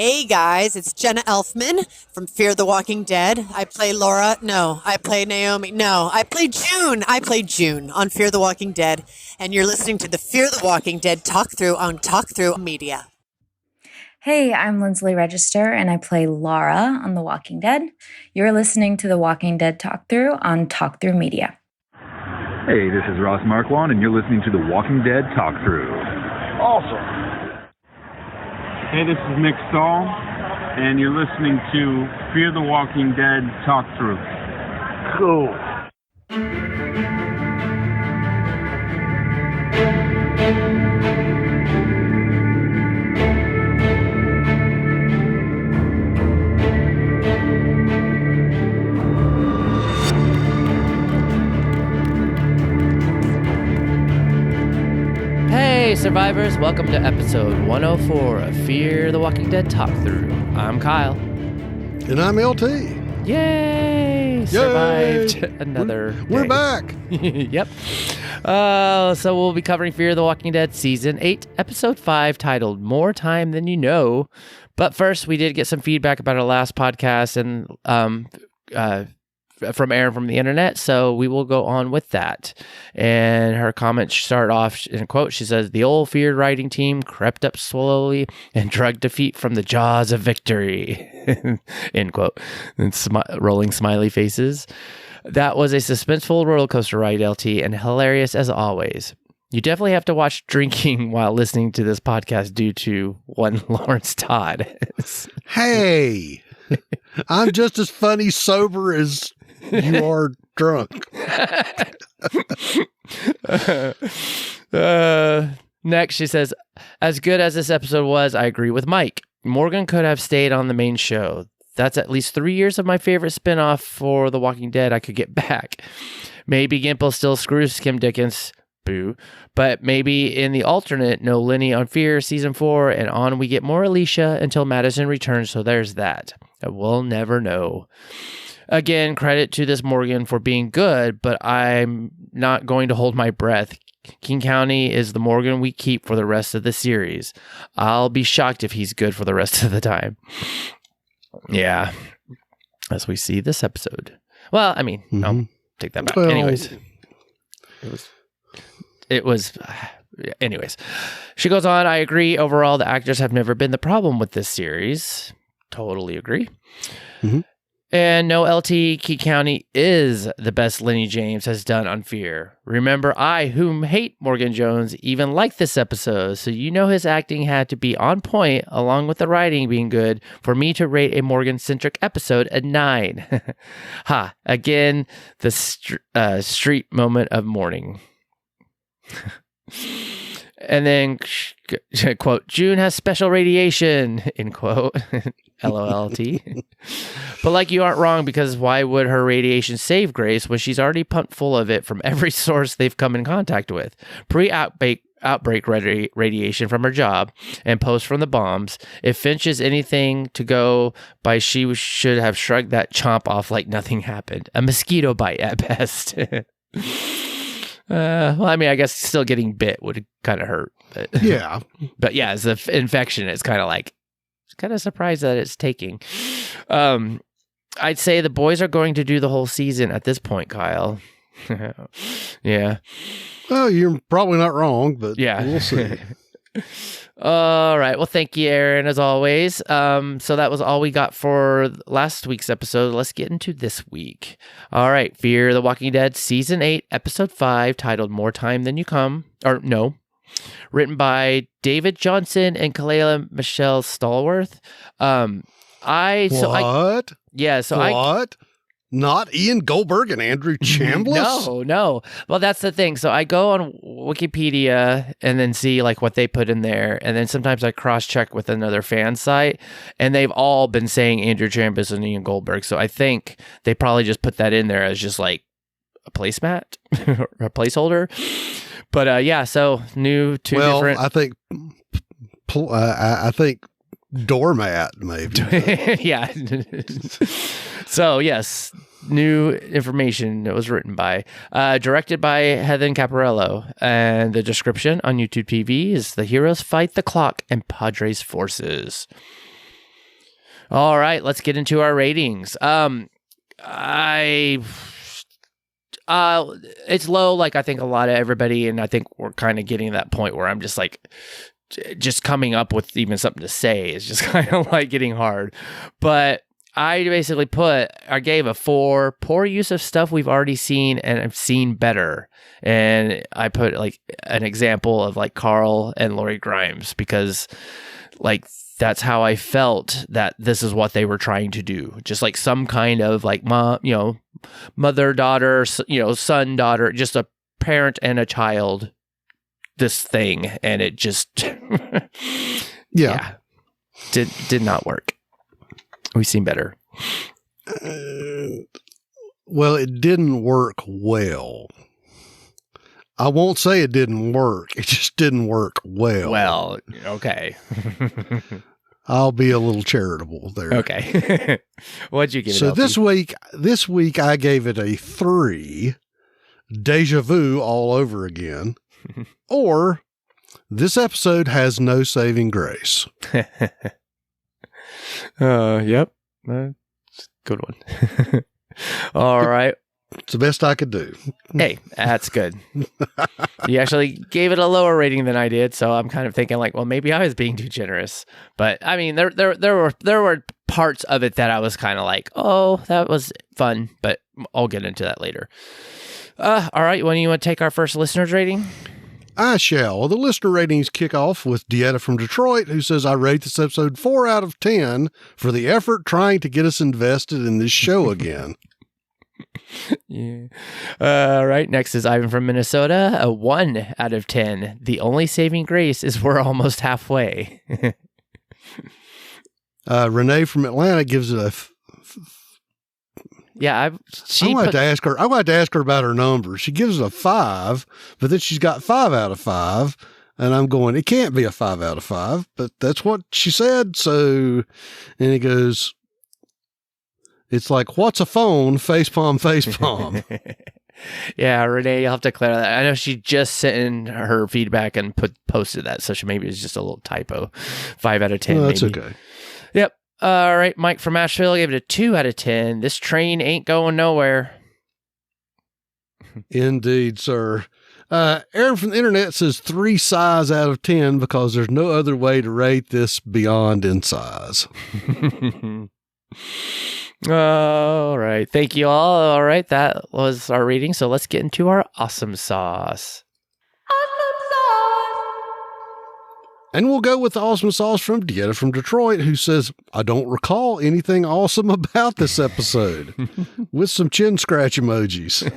Hey guys, it's Jenna Elfman from Fear the Walking Dead. I play Laura. No, I play Naomi. No, I play June. I play June on Fear the Walking Dead. And you're listening to the Fear the Walking Dead talk through on Talk Through Media. Hey, I'm Lindsley Register, and I play Lara on The Walking Dead. You're listening to The Walking Dead talk through on Talk Through Media. Hey, this is Ross Marquand, and you're listening to The Walking Dead talk through. Awesome. Hey, this is Mick Stahl, and you're listening to Fear the Walking Dead Talk Through. Cool. Hey survivors, welcome to episode 104 of Fear the Walking Dead Talk Through. I'm Kyle. And I'm LT. Yay! Survived another We're day. back. Yep. So we'll be covering Fear the Walking Dead Season 8, Episode 5, titled More Time Than You Know. But first, we did get some feedback about our last podcast and from Erin from the internet, so we will go on with that. And her comments start off in a quote. She says, "The old feared writing team crept up slowly and dragged defeat from the jaws of victory." End quote. And rolling smiley faces. That was a suspenseful roller coaster ride, LT, and hilarious as always. You definitely have to watch drinking while listening to this podcast due to one Lawrence Todd. Hey, I'm just as funny sober as you are drunk. Next, she says, "As good as this episode was, I agree with Mike. Morgan could have stayed on the main show. That's at least 3 years of my favorite spinoff for The Walking Dead I could get back. Maybe Gimple still screws Kim Dickens. Boo. But maybe in the alternate, no Lenny on Fear Season 4, and on we get more Alicia until Madison returns, so there's that. We'll never know. Again, credit to this Morgan for being good, but I'm not going to hold my breath. King County is the Morgan we keep for the rest of the series. I'll be shocked if he's good for the rest of the time." Yeah, as we see this episode. Well, I mean, no, take that back. Well, Anyways, it was. Anyways, she goes on. "I agree. Overall, the actors have never been the problem with this series. Totally agree. Mm-hmm. And no, LT Key County is the best Lenny James has done on Fear. Remember, I, whom hate Morgan Jones, even like this episode, so you know his acting had to be on point, along with the writing being good, for me to rate a Morgan-centric episode a 9. Ha, again, the street moment of mourning." And then, quote, "June has special radiation," end quote. LOLT. "But like you aren't wrong, because why would her radiation save Grace when she's already pumped full of it from every source they've come in contact with? Outbreak radiation from her job and post from the bombs. If Finch is anything to go by, she should have shrugged that chomp off like nothing happened. A mosquito bite at best." Well, I mean, I guess still getting bit would kind of hurt. But Yeah. But yeah, as an infection, it's kind of like, kind of surprised that it's taking. I'd say the boys are going to do the whole season at this point, Kyle. Yeah. Well, you're probably not wrong, but Yeah. we'll see. All right. Well, thank you, Aaron, as always. So that was all we got for last week's episode. Let's get into this week. All right. Fear the Walking Dead, Season 8, Episode 5, titled More Time Than You Come. Or, no. Written by David Johnson and Calaya Michelle Stallworth. What? Not Ian Goldberg and Andrew Chambliss? No. Well, that's the thing. So I go on Wikipedia and then see like what they put in there. And then sometimes I cross-check with another fan site. And they've all been saying Andrew Chambliss and Ian Goldberg. So I think they probably just put that in there as just like a placemat or a placeholder. But yeah, so new two different. I think doormat maybe. Yeah. So yes, new information that was written by, directed by Heather Cappielo, and the description on YouTube TV is: the heroes fight the clock and Padre's forces. All right, let's get into our ratings. It's low, like I think a lot of everybody, and I think we're kind of getting to that point where I'm just like, just coming up with even something to say is just kind of like getting hard. But I basically I gave a 4, poor use of stuff we've already seen and I've seen better. And I put like an example of like Carl and Lori Grimes, because like that's how I felt that this is what they were trying to do. Just like some kind of like mother, daughter, son, daughter, just a parent and a child, this thing. And it just, did not work. We've seen better. Well, it didn't work well. I won't say it didn't work. It just didn't work well. Well, okay. I'll be a little charitable there. Okay. What'd you give it? So LP? this week I gave it a 3. Deja vu all over again. Or this episode has no saving grace. Yep. Good one. All right. It's the best I could do. Hey, that's good. You actually gave it a lower rating than I did, so I'm kind of thinking like, well, maybe I was being too generous. But I mean, there were parts of it that I was kind of like, oh, that was fun, but I'll get into that later. All right, when you want to take our first listener's rating? I shall. The listener ratings kick off with Dieta from Detroit, who says, I rate this episode 4 out of 10 for the effort trying to get us invested in this show again. Yeah. All right. Next is Ivan from Minnesota. A 1 out of 10. The only saving grace is we're almost halfway. Renee from Atlanta gives it a. I'm going to ask her about her numbers. She gives it a 5, but then she's got 5 out of 5. And I'm going, it can't be a 5 out of 5, but that's what she said. So, and it goes, it's like, what's a phone? Facepalm, facepalm. Yeah, Renee, you'll have to clarify that. I know she just sent in her feedback and posted that, so maybe it's just a little typo. 5 out of 10. No, that's maybe. okay. Yep. All right, Mike from Asheville gave it a 2 out of 10. This train ain't going nowhere. Indeed, sir. Aaron from the internet says 3 size out of 10 because there's no other way to rate this beyond in size. All right. Thank you all. All right. That was our reading. So let's get into our awesome sauce. And we'll go with the awesome sauce from Dieta from Detroit, who says, I don't recall anything awesome about this episode, with some chin scratch emojis.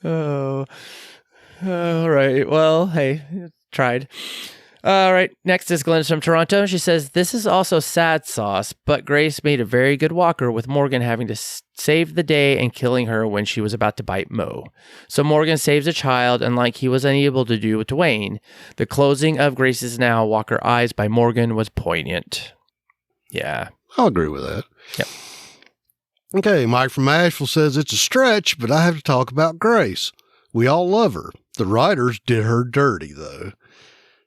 Oh, all right. Well, hey, tried. All right. Next is Glenn from Toronto. She says, this is also sad sauce, but Grace made a very good walker with Morgan having to save the day and killing her when she was about to bite Mo. So Morgan saves a child, and like he was unable to do with Dwayne, the closing of Grace's now Walker eyes by Morgan was poignant. Yeah. I'll agree with that. Yep. Okay. Mike from Asheville says it's a stretch, but I have to talk about Grace. We all love her. The writers did her dirty, though.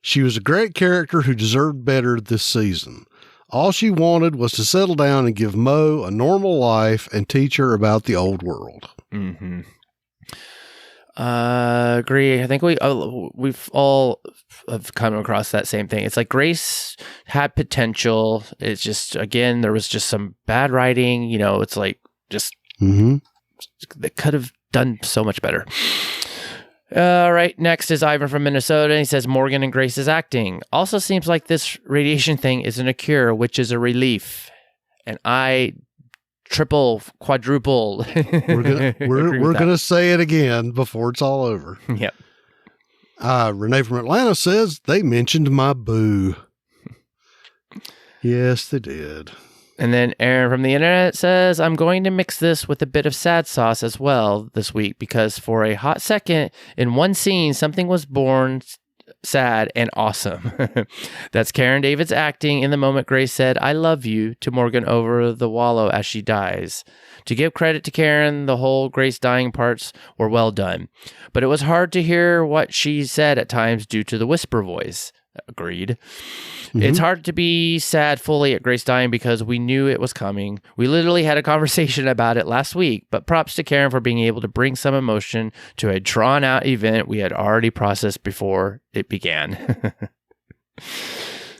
She was a great character who deserved better this season. All she wanted was to settle down and give Mo a normal life and teach her about the old world. Mm-hmm. Agree. I think we've all have come across that same thing. It's like Grace had potential. It's just, again, there was just some bad writing. You know, it's like just they could have done so much better. All right, next is Ivan from Minnesota, and he says, Morgan and Grace's acting. Also seems like this radiation thing isn't a cure, which is a relief. And I triple, quadruple. We're gonna say it again before it's all over. Yep. Renee from Atlanta says, they mentioned my boo. Yes, they did. And then Aaron from the internet says, I'm going to mix this with a bit of sad sauce as well this week because for a hot second, in one scene, something was born sad and awesome. That's Karen David's acting in the moment Grace said, I love you to Morgan over the wallow as she dies. To give credit to Karen, the whole Grace dying parts were well done. But it was hard to hear what she said at times due to the whisper voice. Agreed. It's hard to be sad fully at Grace dying because we knew it was coming. We literally had a conversation about it last week, but props to Karen for being able to bring some emotion to a drawn-out event we had already processed before it began.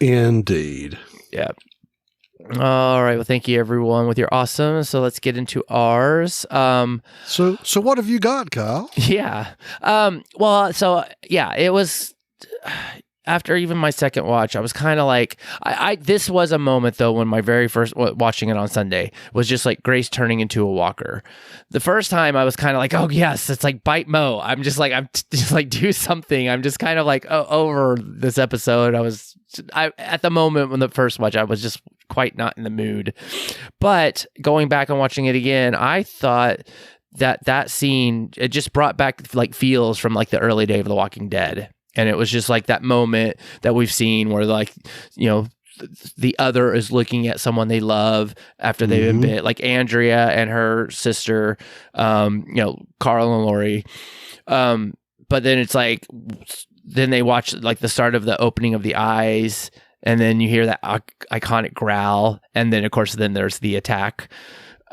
Indeed. Yeah. All right. Well, thank you, everyone, with your awesome. So let's get into ours. So what have you got, Kyle? Yeah. It was after even my second watch, I was kind of like, this was a moment though, when my very first watching it on Sunday was just like Grace turning into a walker. The first time I was kind of like, oh yes, it's like bite Mo. I'm just like, do something. I'm just kind of like over this episode. I at the moment when the first watch, I was just quite not in the mood, but going back and watching it again, I thought that scene, it just brought back like feels from like the early day of The Walking Dead. And it was just like that moment that we've seen where like, the other is looking at someone they love after they've been bit, like Andrea and her sister, Carl and Lori. But then it's like, then they watch like the start of the opening of the eyes, and then you hear that iconic growl. And then of course, then there's the attack.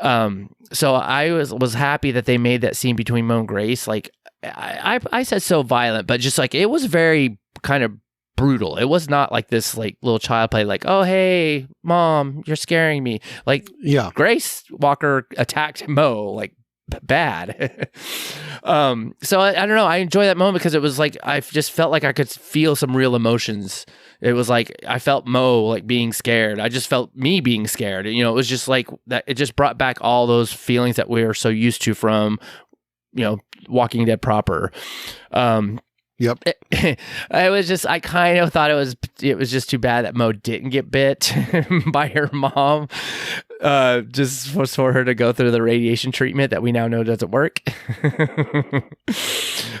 So I was happy that they made that scene between Mo and Grace. Like, I said so violent, but just like it was very kind of brutal. It was not like this like little child play, like, oh hey mom, you're scaring me. Like, yeah, Grace Walker attacked Mo like bad. So I don't know. I enjoy that moment because it was like I just felt like I could feel some real emotions. It was like I felt Mo like being scared. I just felt me being scared. It was just like that. It just brought back all those feelings that we are so used to from Walking Dead proper. Yep. I kind of thought it was just too bad that Mo didn't get bit by her mom, just for her to go through the radiation treatment that we now know doesn't work.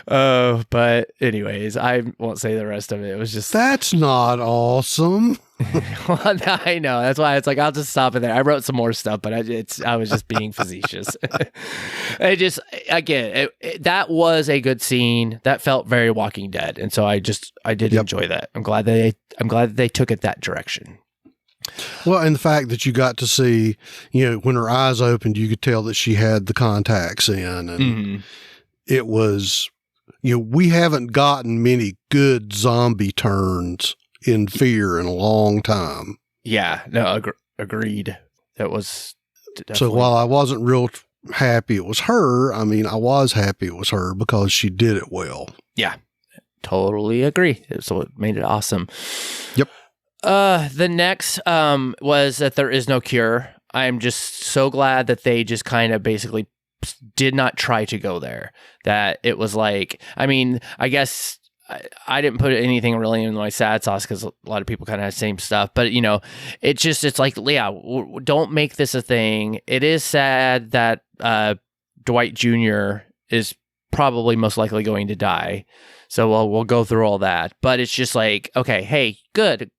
But anyways, I won't say the rest of it. It was just, that's not awesome. Well, I know. That's why it's like, I'll just stop it there. I wrote some more stuff, but I was just being facetious. That was a good scene. That felt very Walking Dead. And so I did enjoy that. I'm glad that they took it that direction. Well, and the fact that you got to see, when her eyes opened, you could tell that she had the contacts in, and it was, we haven't gotten many good zombie turns in Fear in a long time. Yeah, no, agreed. That was definitely. So while I wasn't real happy it was her, I was happy it was her because she did it well. Yeah, totally agree. So it made it awesome. Yep. The next was that there is no cure. I'm just so glad that they just kind of basically did not try to go there. That it was like, I guess I didn't put anything really in my sad sauce because a lot of people kind of had the same stuff. But, it's like, yeah, don't make this a thing. It is sad that Dwight Jr. is probably most likely going to die. So we'll go through all that. But it's just like, okay, hey, good,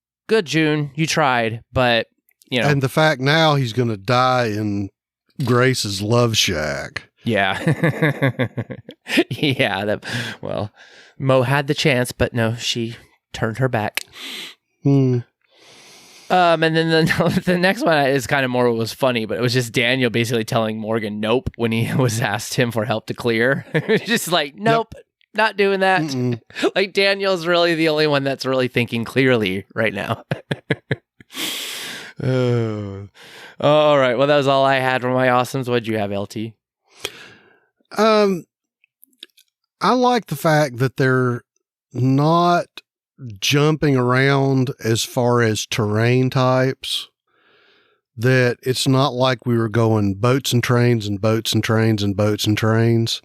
June, you tried. But, And the fact now he's going to die in Grace's love shack. Yeah. Yeah. Mo had the chance, but no, she turned her back. And then the next one is kind of more what was funny, but it was just Daniel basically telling Morgan nope when he was asked him for help to clear. Just like, nope, not doing that. Mm-mm. Like Daniel's really the only one that's really thinking clearly right now. Oh. All right. Well, that was all I had for my awesomes. What'd you have, LT? I like the fact that they're not jumping around as far as terrain types, that it's not like we were going boats and trains and boats and trains and boats and trains,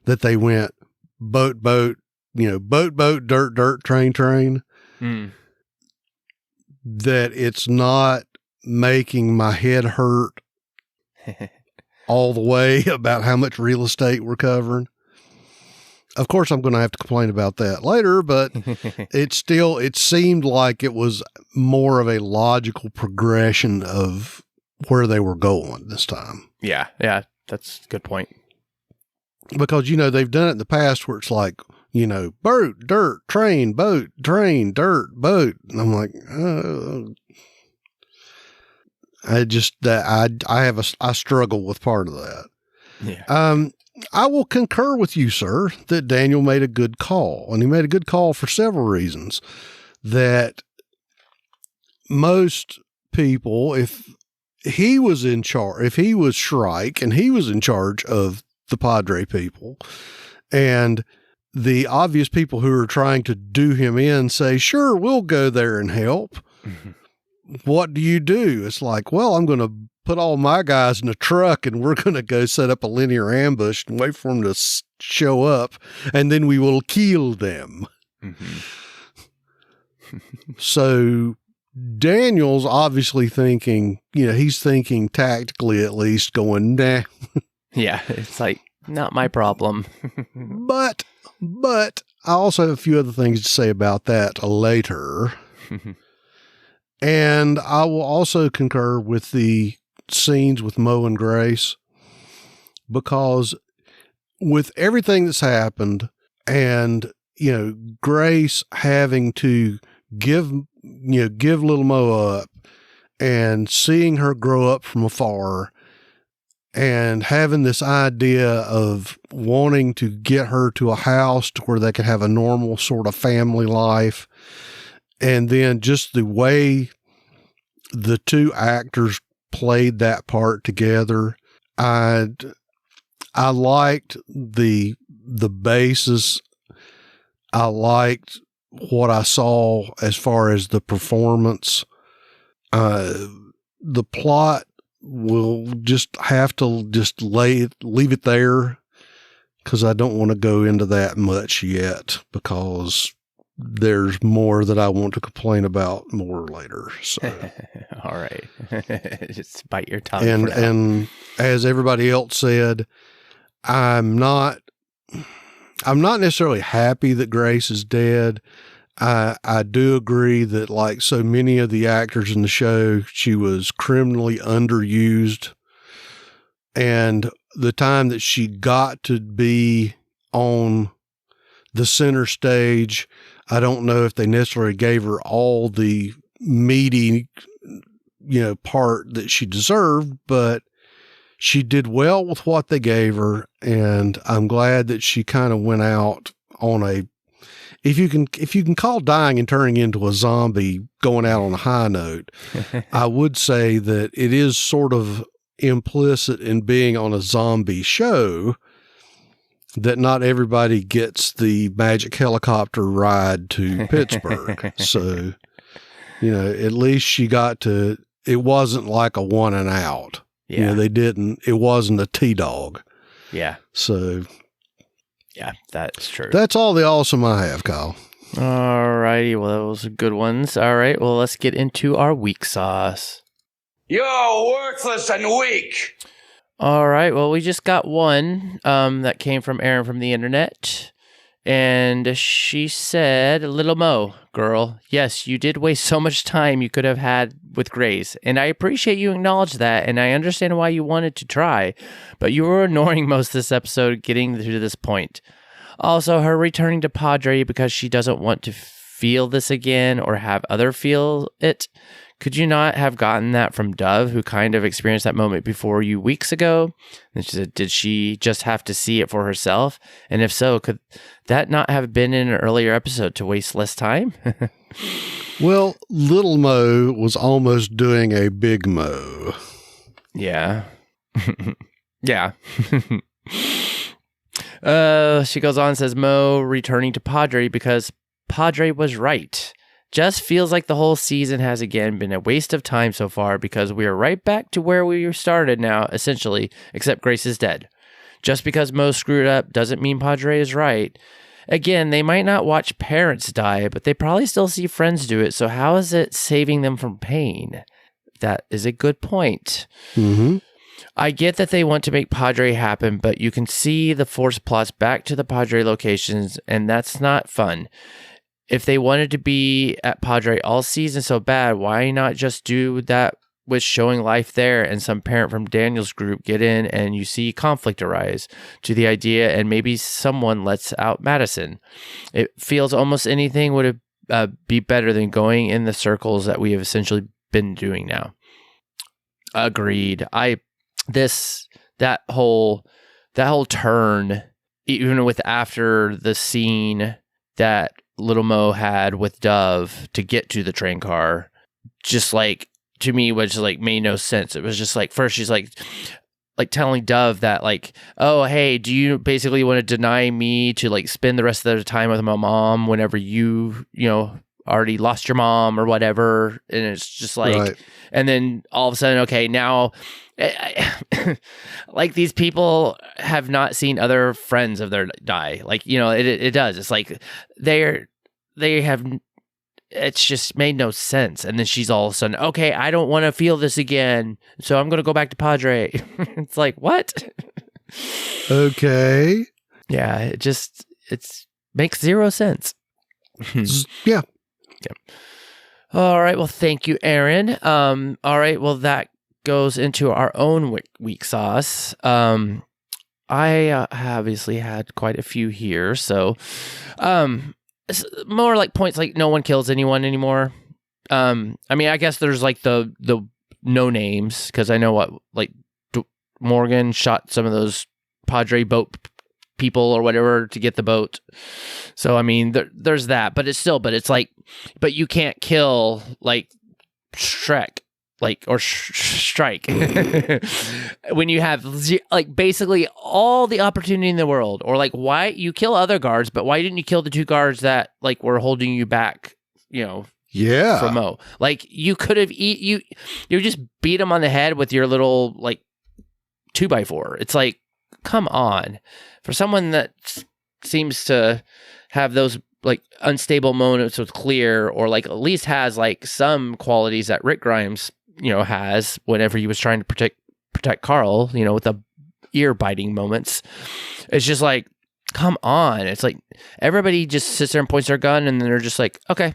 that they went boat, boat, dirt, train. That it's not making my head hurt all the way about how much real estate we're covering. Of course, I'm going to have to complain about that later, but it seemed like it was more of a logical progression of where they were going this time. Yeah, that's a good point. because, they've done it in the past where it's like, boat, dirt, train, boat, train, dirt, boat. And I'm like, I struggle with part of that. Yeah. I will concur with you, sir, that Daniel made a good call, and he made a good call for several reasons. That most people, if he was Shrike and he was in charge of the Padre people, and the obvious people who are trying to do him in say, sure, we'll go there and help. Mm-hmm. What do you do? It's like, well, I'm going to put all my guys in a truck and we're going to go set up a linear ambush and wait for them to show up, and then we will kill them. Mm-hmm. So Daniel's obviously thinking, he's thinking tactically at least, going, nah. Yeah, it's like, not my problem. But I also have a few other things to say about that later. And I will also concur with the scenes with Mo and Grace, because with everything that's happened and, Grace having to give little Mo up and seeing her grow up from afar and having this idea of wanting to get her to a house to where they could have a normal sort of family life. And then just the way the two actors played that part together, I liked the basis. I liked what I saw as far as the performance. The plot will just have to leave it there, because I don't want to go into that much yet, because there's more that I want to complain about more later. So, all right, just bite your tongue. And as everybody else said, I'm not necessarily happy that Grace is dead. I do agree that, like so many of the actors in the show, she was criminally underused. And the time that she got to be on the center stage, I don't know if they necessarily gave her all the meaty, part that she deserved, but she did well with what they gave her. And I'm glad that she kind of went out on a, if you can call dying and turning into a zombie going out on a high note, I would say that it is sort of implicit in being on a zombie show that not everybody gets the magic helicopter ride to Pittsburgh. So, at least she got to, it wasn't like a one and out. Yeah. It wasn't a T-dog. Yeah. So, yeah, that's true. That's all the awesome I have, Kyle. All righty. Well, those are good ones. All right. Well, let's get into our weak sauce. You're worthless and weak. All right. Well, we just got one that came from Erin from the internet. And she said, "Little Mo, girl, yes, you did waste so much time you could have had with Grace. And I appreciate you acknowledge that. And I understand why you wanted to try. But you were ignoring most of this episode getting to this point. Also, her returning to Padre because she doesn't want to feel this again or have other feel it. Could you not have gotten that from Dove, who kind of experienced that moment before you weeks ago?" And she said, "Did she just have to see it for herself? And if so, could that not have been in an earlier episode to waste less time?" Well, Little Mo was almost doing a Big Mo. Yeah. Yeah. She goes on and says, "Mo returning to Padre because Padre was right. Just feels like the whole season has again been a waste of time so far because we are right back to where we started now, essentially, except Grace is dead. Just because Mo screwed up doesn't mean Padre is right. Again, they might not watch parents die, but they probably still see friends do it, so how is it saving them from pain?" That is a good point. Mm-hmm. I get that they want to make Padre happen, but you can see the forced plots back to the Padre locations, and that's not fun. If they wanted to be at Padre all season so bad, why not just do that with showing life there, and some parent from Daniel's group get in, and you see conflict arise to the idea, and maybe someone lets out Madison. It feels almost anything would be better than going in the circles that we have essentially been doing now. Agreed. That whole turn, even with after the scene that Little Mo had with Dove to get to the train car, just like, to me, was just like made no sense. It was just like, first she's like telling Dove that like, oh, hey, do you basically want to deny me to like spend the rest of the time with my mom whenever you know, already lost your mom or whatever? And it's just like, right. And then all of a sudden, okay, now like these people have not seen other friends of theirs die. Like, you know, it does. It's like they have, it's just made no sense. And then she's all of a sudden, okay, I don't want to feel this again, so I'm going to go back to Padre. It's like, what? Okay. Yeah, it makes zero sense. Yeah. All right. Well, thank you, Aaron. All right. Well, that goes into our own week sauce. I obviously had quite a few here, so it's more like points like no one kills anyone anymore. I mean, I guess there's like the no names, because I know what, like Morgan shot some of those Padre boat people or whatever to get the boat. So I mean, there's that, but it's like, but you can't kill like Shrek, like, or Strike when you have like basically all the opportunity in the world. Or like, why you kill other guards, but why didn't you kill the two guards that like were holding you back, you know? Yeah, from Mo. Like, you could have you just beat them on the head with your little like 2x4. It's like, come on. For someone that seems to have those like unstable moments with Clear, or like at least has like some qualities that Rick Grimes, you know, has whenever he was trying to protect Carl, you know, with the ear biting moments. It's just like, come on. It's like everybody just sits there and points their gun, and then they're just like, okay,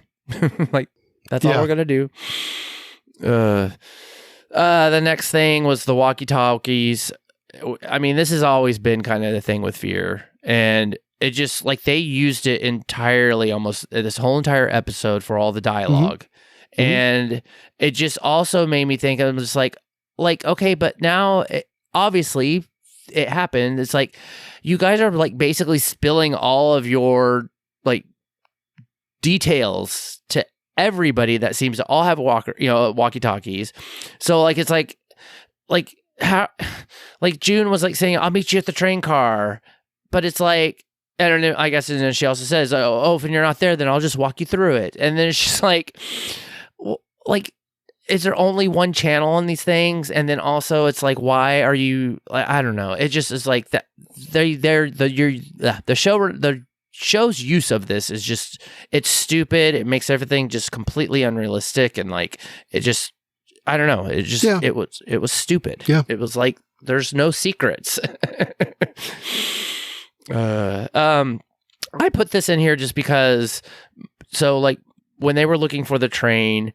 like that's all we're gonna do. The next thing was the walkie-talkies. I mean, this has always been kind of the thing with Fear, and it just like they used it entirely, almost this whole entire episode for all the dialogue. Mm-hmm. And it just also made me think, I'm just like, okay, but now obviously it happened. It's like, you guys are like basically spilling all of your like details to everybody that seems to all have walkie-talkies. So like, it's like how, like June was like saying, I'll meet you at the train car, but it's like, I don't know, I guess, and then she also says, oh, if you're not there, then I'll just walk you through it. And then it's just like, is there only one channel on these things? And then also it's like, why are you, I don't know. It just is like that. The show's use of this is just, it's stupid. It makes everything just completely unrealistic. And like, it just, I don't know. It just, it was stupid. Yeah. It was like, there's no secrets. I put this in here just because, so like when they were looking for the train,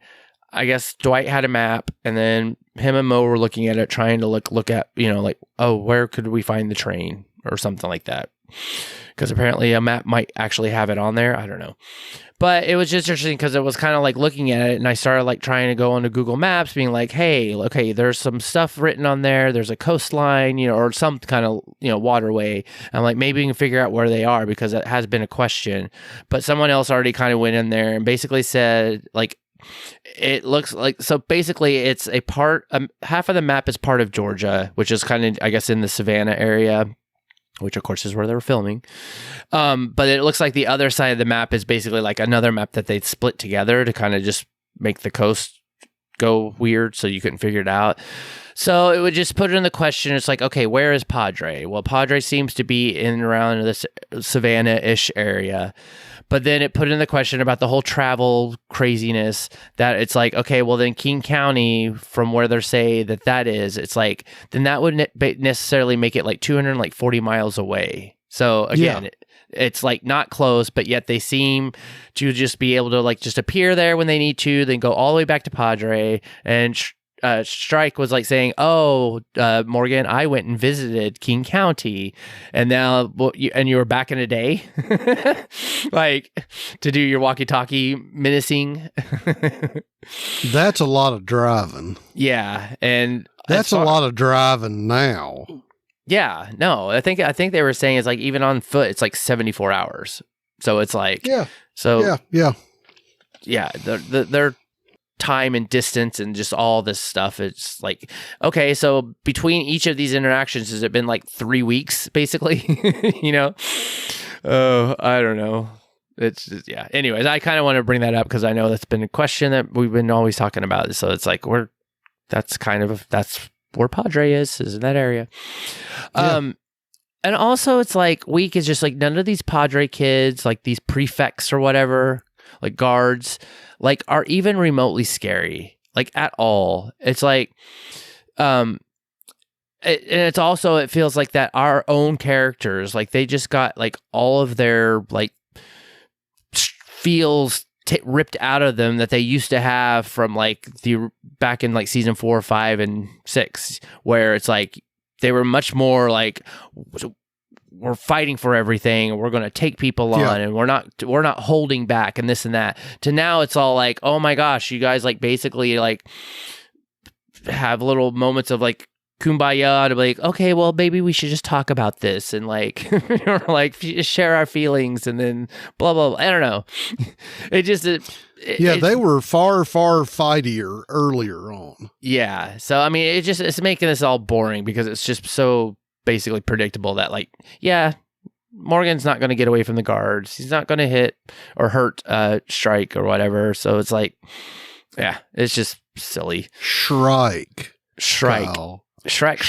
I guess Dwight had a map, and then him and Mo were looking at it, trying to look at, you know, like, oh, where could we find the train or something like that? Because apparently a map might actually have it on there. I don't know. But it was just interesting because it was kind of like looking at it, and I started like trying to go onto Google Maps, being like, hey, okay, there's some stuff written on there. There's a coastline, you know, or some kind of, you know, waterway. I'm like, maybe we can figure out where they are, because it has been a question. But someone else already kind of went in there and basically said, like, it looks like, so basically it's a part, half of the map is part of Georgia, which is kind of, I guess, in the Savannah area, which of course is where they were filming. But it looks like the other side of the map is basically like another map that they'd split together to kind of just make the coast go weird, so you couldn't figure it out. So it would just put it in the question. It's like, okay, where is Padre? Well, Padre seems to be in and around this Savannah-ish area. But then it put in the question about the whole travel craziness, that it's like, okay, well then King County, from where they're saying that is, it's like, then that wouldn't necessarily make it like 240 miles away. So again, it's like not close, but yet they seem to just be able to like just appear there when they need to, then go all the way back to Padre. And Strike was like saying, "Oh, Morgan, I went and visited King County, and now you were back in a day, like to do your walkie-talkie menacing." That's a lot of driving. Yeah, and that's a lot of driving now. Yeah, no, I think they were saying it's like even on foot, it's like 74 hours. So it's like their time and distance and just all this stuff. It's like, okay, so between each of these interactions, has it been like 3 weeks basically? You know? Oh, I don't know. It's just, yeah. Anyways, I kind of want to bring that up because I know that's been a question that we've been always talking about. So it's like that's where Padre is in that area. Yeah. And also it's like week is just like none of these Padre kids, like these prefects or whatever, like guards, like are even remotely scary, like at all. It's like, and it's also, it feels like that our own characters, like they just got like all of their like feels ripped out of them that they used to have from like back in like season 4, 5, and 6, where it's like they were much more like we're fighting for everything and we're going to take people on and we're not holding back and this and that, to now it's all like, oh my gosh, you guys like basically like have little moments of like kumbaya to be like, okay, well maybe we should just talk about this and like or like share our feelings and then blah blah blah. I don't know. They were far fightier earlier on. Yeah, so I mean it's making this all boring because it's just so basically predictable that like, yeah, Morgan's not going to get away from the guards, he's not going to hit or hurt Strike or whatever, so it's like, yeah, it's just silly. Shrike. Kyle. Shrike.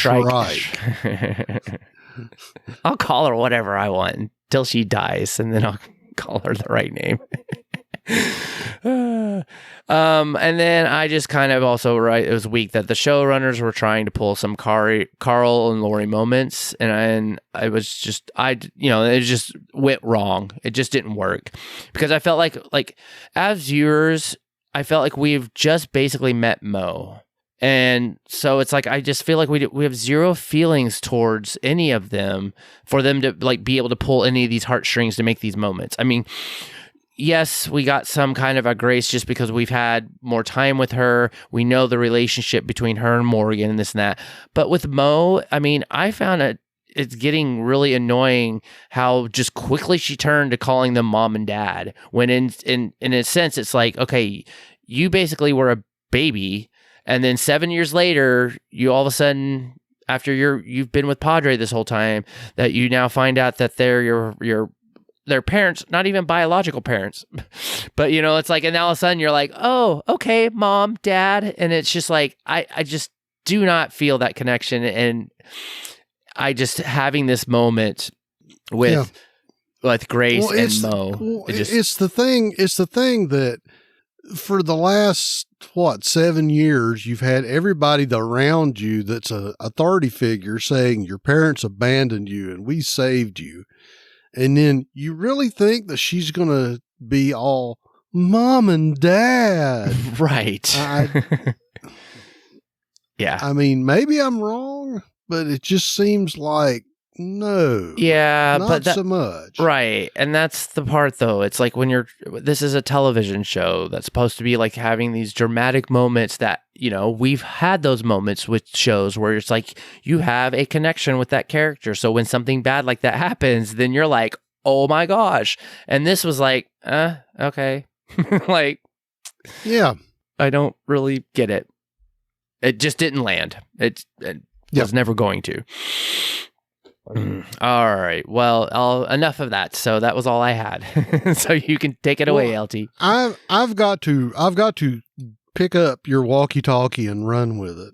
I'll call her whatever I want until she dies, and then I'll call her the right name. And then I just kind of also it was weak that the showrunners were trying to pull some Carl and Lori moments, and I was just it just went wrong. It just didn't work because I felt like as viewers, I felt like we've just basically met Mo. And so it's like, I just feel like we have zero feelings towards any of them for them to like be able to pull any of these heartstrings to make these moments. I mean, yes, we got some kind of a grace just because we've had more time with her. We know the relationship between her and Morgan and this and that. But with Mo, I mean, I found it's getting really annoying how just quickly she turned to calling them mom and dad. When in a sense, it's like, okay, you basically were a baby. And then 7 years later, you all of a sudden, after you've been with Padre this whole time, that you now find out that they're their parents, not even biological parents. But it's like, and now all of a sudden you're like, oh, okay, mom, dad, and it's just like I just do not feel that connection, and I just having this moment with Grace and Mo. It's the thing that for the last 7 years, you've had everybody around you that's a authority figure saying your parents abandoned you and we saved you. And then you really think that she's going to be all mom and dad. Right. Yeah. I mean, maybe I'm wrong, but it just seems like, no. Yeah, not so much. Right. And that's the part though. It's like this is a television show that's supposed to be like having these dramatic moments that, we've had those moments with shows where it's like you have a connection with that character. So when something bad like that happens, then you're like, oh my gosh. And this was like, okay. Like, yeah, I don't really get it. It just didn't land. It was never going to. All right. Well, enough of that. So that was all I had. So you can take it away, LT. I've got to pick up your walkie-talkie and run with it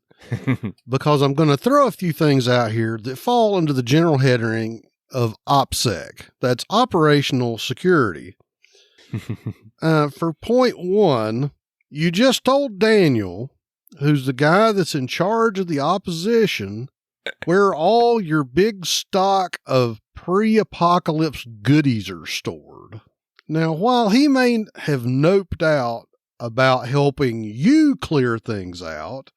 because I'm going to throw a few things out here that fall under the general heading of OPSEC. That's operational security. For point 1, you just told Daniel, who's the guy that's in charge of the opposition, where all your big stock of pre-apocalypse goodies are stored. Now, while he may have noped out about helping you clear things out,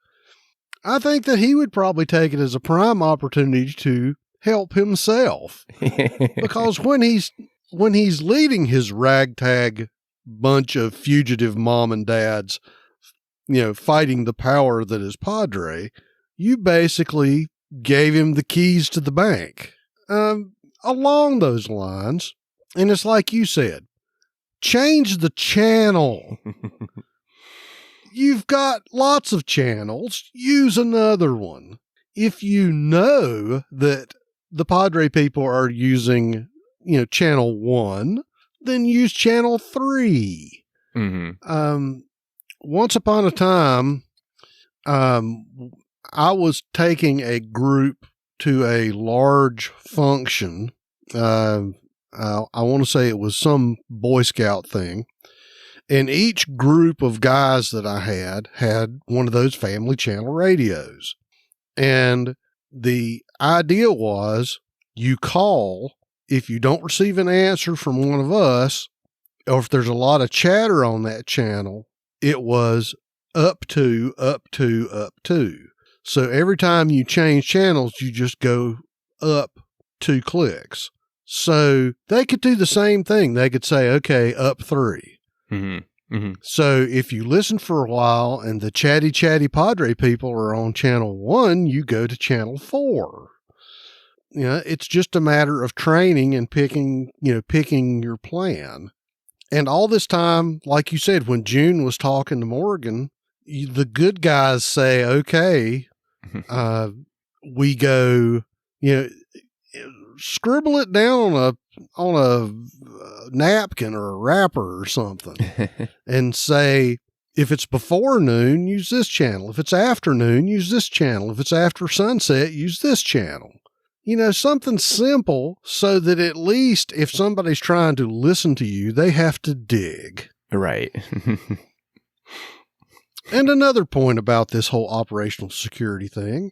I think that he would probably take it as a prime opportunity to help himself. Because when he's leading his ragtag bunch of fugitive mom and dads, fighting the power that is Padre, you basically gave him the keys to the bank. Along those lines, and it's like you said, change the channel. You've got lots of channels. Use another one. If you know that the Padre people are using, channel 1, then use channel 3. Mm-hmm. Once upon a time, I was taking a group to a large function. I want to say it was some Boy Scout thing. And each group of guys that I had one of those family channel radios. And the idea was you call, if you don't receive an answer from one of us, or if there's a lot of chatter on that channel, it was up to. So every time you change channels, you just go up 2 clicks. So they could do the same thing. They could say, okay, up 3. Mm-hmm. Mm-hmm. So if you listen for a while and the chatty Padre people are on channel 1, you go to channel 4. It's just a matter of training and picking your plan. And all this time, like you said, when June was talking to Morgan, the good guys say, okay, we go, scribble it down on a napkin or a wrapper or something and say, if it's before noon, use this channel. If it's afternoon, use this channel. If it's after sunset, use this channel. Something simple so that at least if somebody's trying to listen to you, they have to dig. Right. And another point about this whole operational security thing.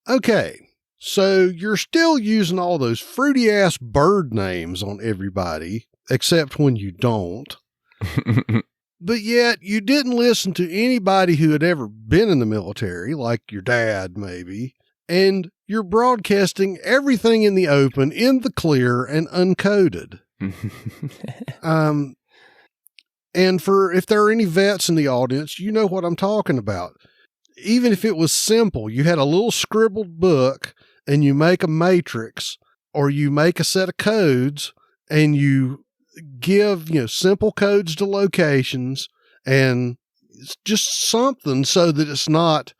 Okay. So you're still using all those fruity ass bird names on everybody, except when you don't. But yet you didn't listen to anybody who had ever been in the military, like your dad maybe, and you're broadcasting everything in the open, in the clear, and uncoded. And if there are any vets in the audience, you know what I'm talking about. Even if it was simple, you had a little scribbled book and you make a matrix or you make a set of codes and you give, simple codes to locations and just something so that it's not,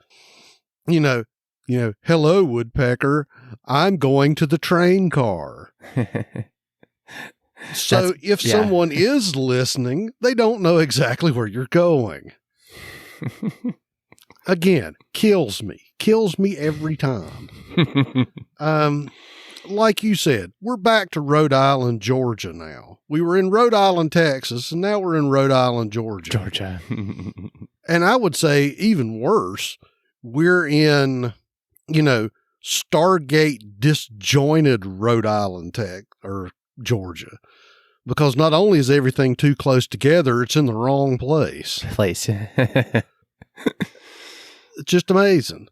hello, woodpecker, I'm going to the train car. So if someone is listening, they don't know exactly where you're going. Again, kills me every time. Like you said, we're back to Rhode Island, Georgia now. We were in Rhode Island, Texas, and now we're in Rhode Island, Georgia. And I would say even worse, we're in, Stargate disjointed Rhode Island, Georgia. Because not only is everything too close together, it's in the wrong place. It's just amazing.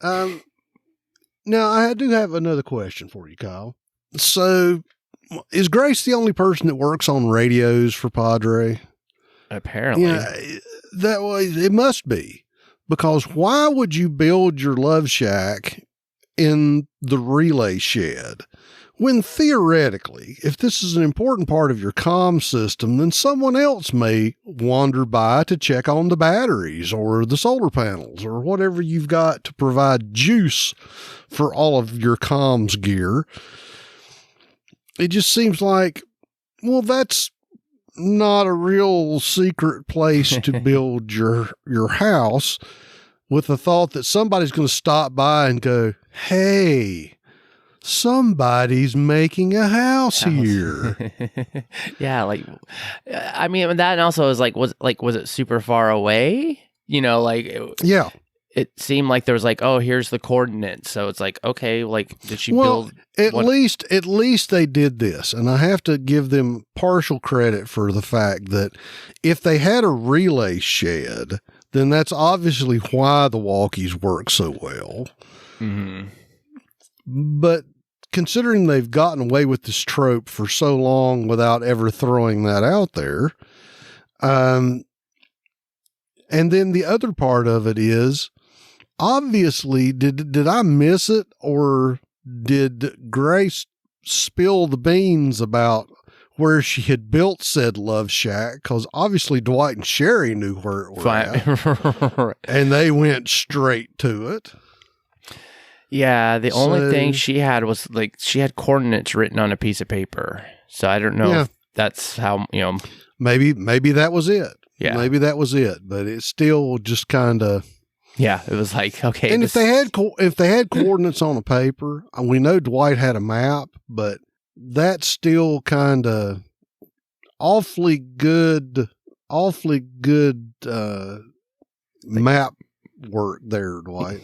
Now, I do have another question for you, Kyle. So, is Grace the only person that works on radios for Padre? Apparently. That way, it must be. Because why would you build your love shack in the relay shed? When theoretically, if this is an important part of your comm system, then someone else may wander by to check on the batteries or the solar panels or whatever you've got to provide juice for all of your comms gear. It just seems like, well, that's not a real secret place to build your house with the thought that somebody's going to stop by and go, hey, somebody's making a house here. Yeah, I mean, that also is was it super far away? Yeah. It seemed like there was oh, here's the coordinates. So it's okay, did she build? At least they did this. And I have to give them partial credit for the fact that if they had a relay shed, then that's obviously why the walkies work so well. Mm-hmm. But considering they've gotten away with this trope for so long without ever throwing that out there, and then the other part of it is, obviously, did I miss it, or did Grace spill the beans about where she had built said love shack? Because obviously Dwight and Sherry knew where it was at, and they went straight to it. Yeah, the only thing she had was like she had coordinates written on a piece of paper. So I don't know if that's how, maybe that was it. Yeah, maybe that was it. But it's still just kind of. Yeah, it was like, okay. And if they had coordinates on a paper, we know Dwight had a map, but that's still kind of awfully good map work there, Dwight.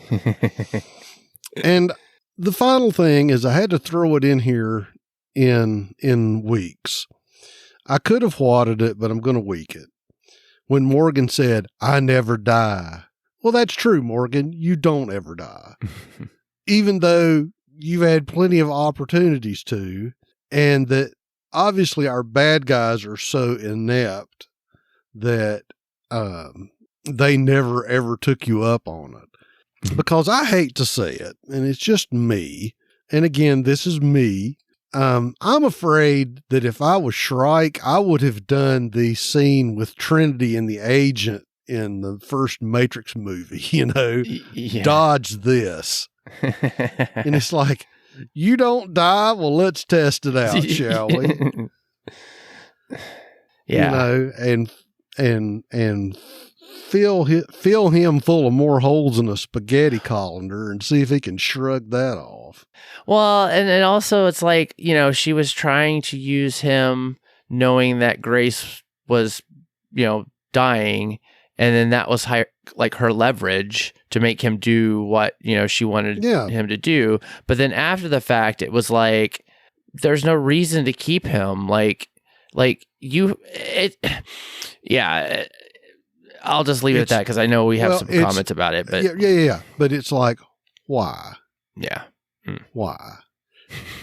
And the final thing is I had to throw it in here in weeks. I could have whatted it, but I'm going to weak it. When Morgan said, "I never die." Well, that's true, Morgan. You don't ever die. Even though you've had plenty of opportunities to, and that obviously our bad guys are so inept that they never ever took you up on it. Because I hate to say it, and it's just me, and again, this is me, I'm afraid that if I was Shrike, I would have done the scene with Trinity and the agent in the first Matrix movie, dodge this. And it's like, you don't die? Well, let's test it out, shall we? Yeah. And fill him full of more holes than a spaghetti colander and see if he can shrug that off. Well, and also it's like, she was trying to use him knowing that Grace was, dying. And then that was her leverage to make him do what, she wanted him to do. But then after the fact, it was like, there's no reason to keep him. I'll just leave it at that because I know we have some comments about it. But yeah. But it's like, why? Yeah. Why?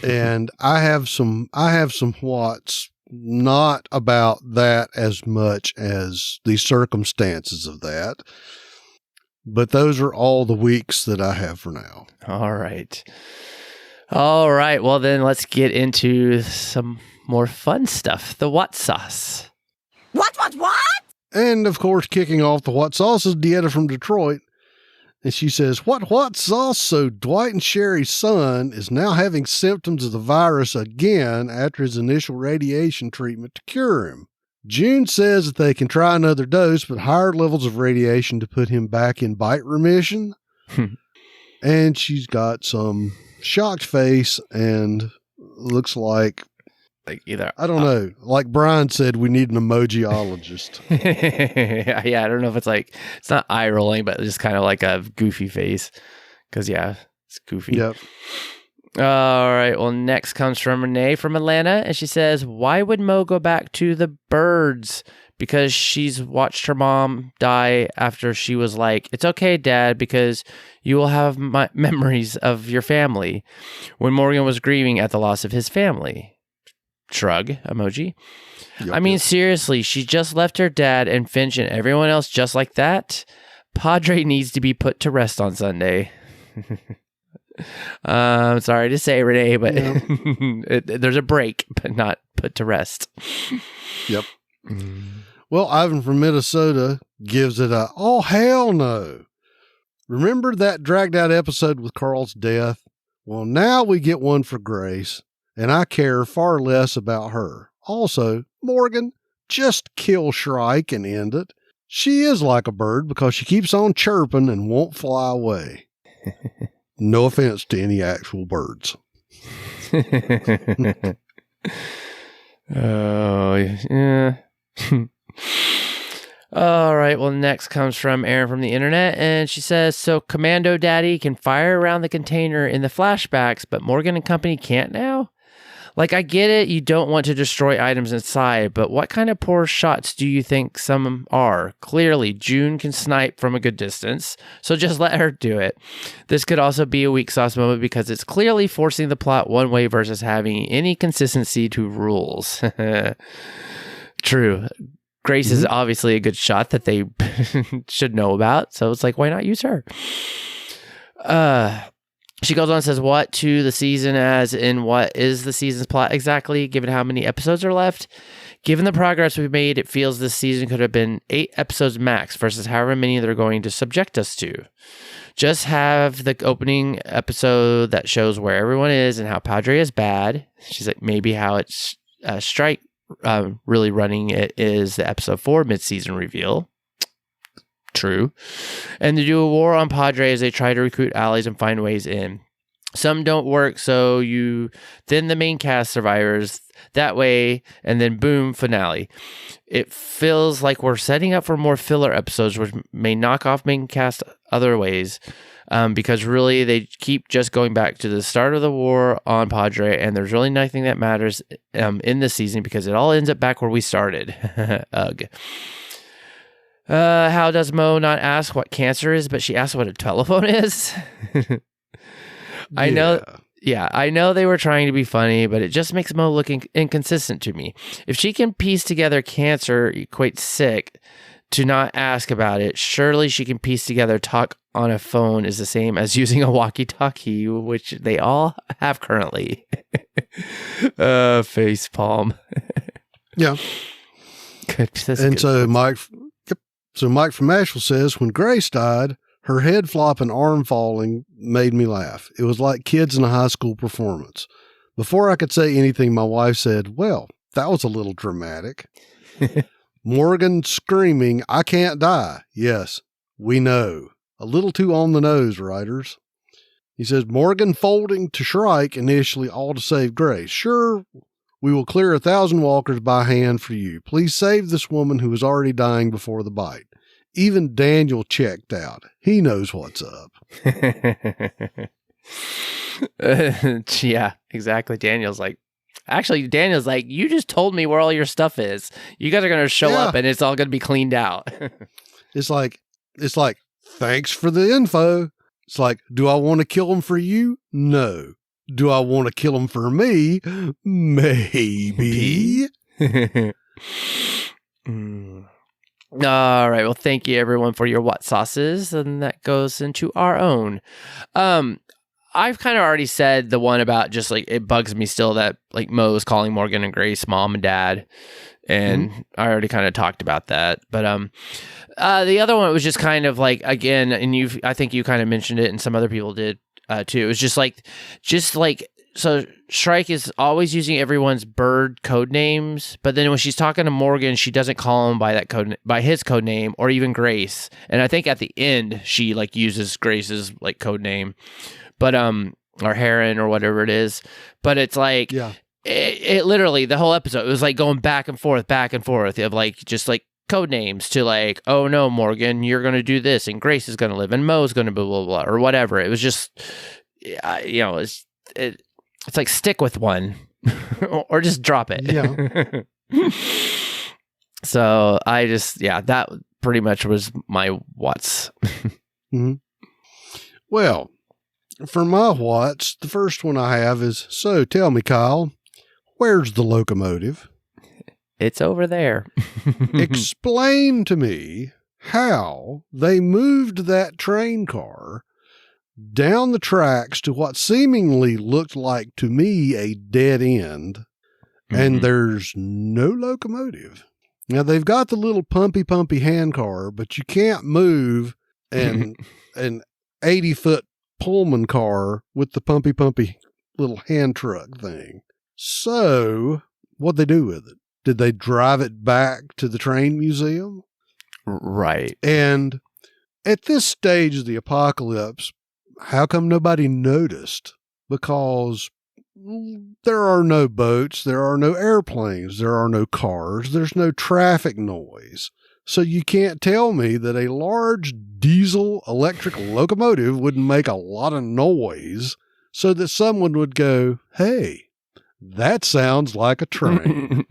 And I have some what's not about that as much as the circumstances of that. But those are all the weeks that I have for now. All right. Well, then let's get into some more fun stuff. The what sauce. What? And, of course, kicking off the what sauce is Dieta from Detroit. And she says, what sauce? So Dwight and Sherry's son is now having symptoms of the virus again after his initial radiation treatment to cure him. June says that they can try another dose, but higher levels of radiation to put him back in bite remission. And she's got some shocked face and looks like either I don't know. Like Brian said, we need an emojiologist. Yeah, I don't know if it's not eye rolling, but just kind of like a goofy face. Because it's goofy. Yep. All right. Well, next comes from Renee from Atlanta, and she says, "Why would Mo go back to the birds? Because she's watched her mom die after she was like, 'It's okay, Dad, because you will have memories of your family,' when Morgan was grieving at the loss of his family." Shrug emoji. Yep, seriously, she just left her dad and Finch and everyone else just like that. Padre needs to be put to rest on Sunday. I'm sorry to say, Renee, but there's a break, but not put to rest. Yep. Well, Ivan from Minnesota gives it a, oh, hell no. Remember that dragged out episode with Carl's death? Well, now we get one for Grace. And I care far less about her. Also, Morgan, just kill Shrike and end it. She is like a bird because she keeps on chirping and won't fly away. No offense to any actual birds. Oh, yeah. All right. Well, next comes from Erin from the internet, and she says, "So Commando Daddy can fire around the container in the flashbacks, but Morgan and company can't now? Like, I get it, you don't want to destroy items inside, but what kind of poor shots do you think some are? Clearly, June can snipe from a good distance, so just let her do it. This could also be a weak sauce moment because it's clearly forcing the plot one way versus having any consistency to rules. True. Grace is obviously a good shot that they should know about, so it's like, why not use her? She goes on and says, what to the season as in what is the season's plot exactly, given how many episodes are left? Given the progress we've made, it feels this season could have been 8 episodes max versus however many they're going to subject us to. Just have the opening episode that shows where everyone is and how Padre is bad. She's like, maybe how it's Strike really running it is the episode 4 mid-season reveal. True. And to do a war on Padre as they try to recruit allies and find ways in. Some don't work, so you then the main cast survivors that way, and then boom, finale. It feels like we're setting up for more filler episodes, which may knock off main cast other ways, because really they keep just going back to the start of the war on Padre, and there's really nothing that matters in this season because it all ends up back where we started. Ugh. How does Mo not ask what cancer is, but she asks what a telephone is? I know they were trying to be funny, but it just makes Mo look inconsistent to me. If she can piece together cancer equates sick to not ask about it, surely she can piece together talk on a phone is the same as using a walkie-talkie, which they all have currently. Face palm. Yeah. Good. And so Mike from Asheville says, when Grace died, her head flop and arm falling made me laugh. It was like kids in a high school performance. Before I could say anything, my wife said, well, that was a little dramatic. Morgan screaming, I can't die. Yes, we know. A little too on the nose, writers. He says, Morgan folding to Shrike initially, all to save Grace. Sure, we will clear 1,000 walkers by hand for you. Please save this woman who is already dying before the bite. Even Daniel checked out. He knows what's up. Yeah, exactly. Daniel's like, you just told me where all your stuff is. You guys are going to show up and it's all going to be cleaned out. It's like, thanks for the info. It's like, do I want to kill him for you? No. Do I want to kill him for me? Maybe. All right. Well, thank you everyone for your what sauces. And that goes into our own. I've kind of already said the one about just like, it bugs me still that like Mo's calling Morgan and Grace mom and dad. And I already kind of talked about that. But the other one was just kind of like, again, and I think you kind of mentioned it and some other people did too. It was just like, so Shrike is always using everyone's bird code names, but then when she's talking to Morgan, she doesn't call him by his code name or even Grace. And I think at the end she like uses Grace's like code name, but or Heron or whatever it is. But it's like, it literally the whole episode it was like going back and forth of like just like code names to like, oh no, Morgan, you're gonna do this, and Grace is gonna live, and Mo's gonna blah blah blah or whatever. It was just, it's like stick with one or just drop it. Yeah. So I just, that pretty much was my what's. Mm-hmm. Well, for my what's, the first one I have is, so tell me, Kyle, where's the locomotive? It's over there. Explain to me how they moved that train car down the tracks to what seemingly looked like to me a dead end, and there's no locomotive. Now they've got the little pumpy hand car, but you can't move an 80-foot Pullman car with the pumpy little hand truck thing. So what'd they do with it? Did they drive it back to the train museum? Right. And at this stage of the apocalypse, how come nobody noticed? Because there are no boats, there are no airplanes, there are no cars, there's no traffic noise. So you can't tell me that a large diesel electric locomotive wouldn't make a lot of noise so that someone would go, hey, That sounds like a train.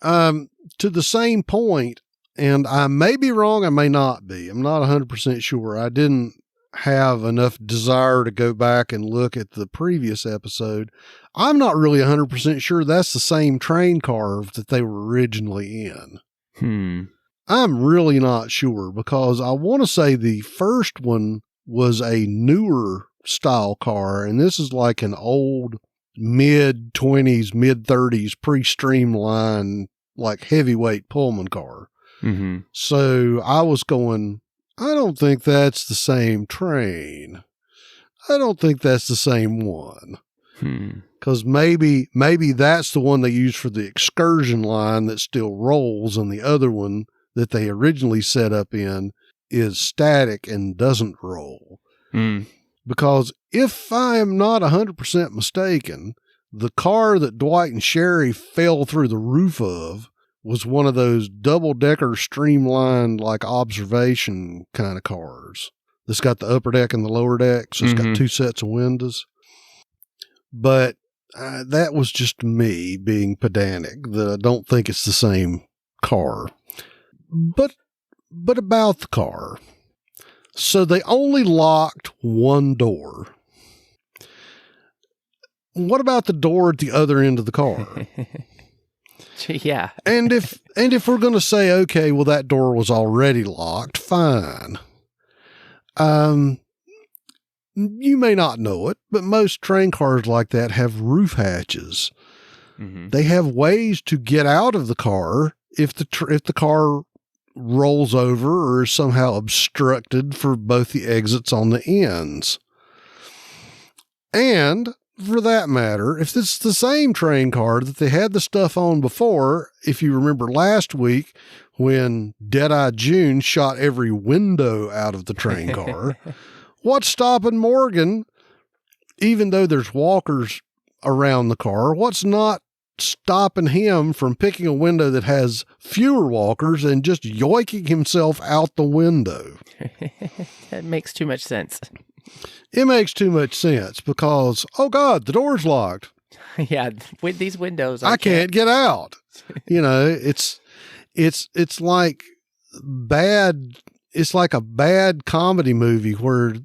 To the same point, and I may be wrong, I may not be. I'm not 100% sure. I didn't have enough desire to go back and look at the previous episode. I'm not really 100% sure that's the same train car that they were originally in. I'm really not sure, because I want to say the first one was a newer style car, and this is like an old mid-20s, mid-30s pre-streamlined, like heavyweight Pullman car. Mm-hmm. So I was going, I don't think that's the same train. I don't think that's the same one. Because maybe that's the one they use for the excursion line that still rolls, and the other one that they originally set up in is static and doesn't roll. Because if I am not 100% mistaken, the car that Dwight and Sherry fell through the roof of was one of those double-decker streamlined, like observation kind of cars. That's got the upper deck and the lower deck, so it's got two sets of windows. But that was just me being pedantic, that I don't think it's the same car. But about the car. So they only locked one door. What about the door at the other end of the car? Yeah. And if we're going to say, okay, well, that door was already locked, fine. You may not know it, but most train cars like that have roof hatches. They have ways to get out of the car if the car rolls over or is somehow obstructed for both the exits on the ends. And for that matter, if it's the same train car that they had the stuff on before, if you remember last week when Deadeye June shot every window out of the train car, what's stopping Morgan, even though there's walkers around the car, what's not stopping him from picking a window that has fewer walkers and just yoiking himself out the window? That makes too much sense. It makes too much sense because, oh God, the door's locked. Yeah, with these windows, I can't get out. You know, it's like it's like a bad comedy movie where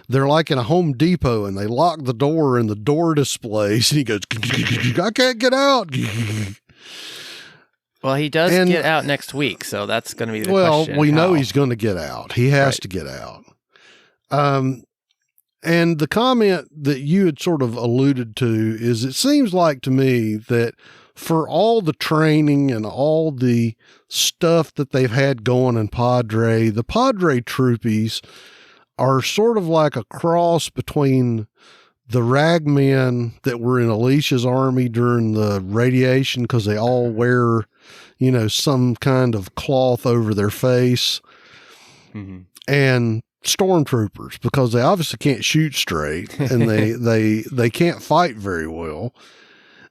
they're like in a Home Depot and they lock the door and the door displays and he goes, I can't get out. Well, he does get out next week, so that's going to be the question. Well, we know he's going to get out. He has to get out. And the comment that you had sort of alluded to is, it seems like to me that for all the training and all the stuff that they've had going in Padre, the Padre troopies are sort of like a cross between the ragmen that were in Alicia's army during the radiation, because they all wear, you know, some kind of cloth over their face, and stormtroopers, because they obviously can't shoot straight and they can't fight very well.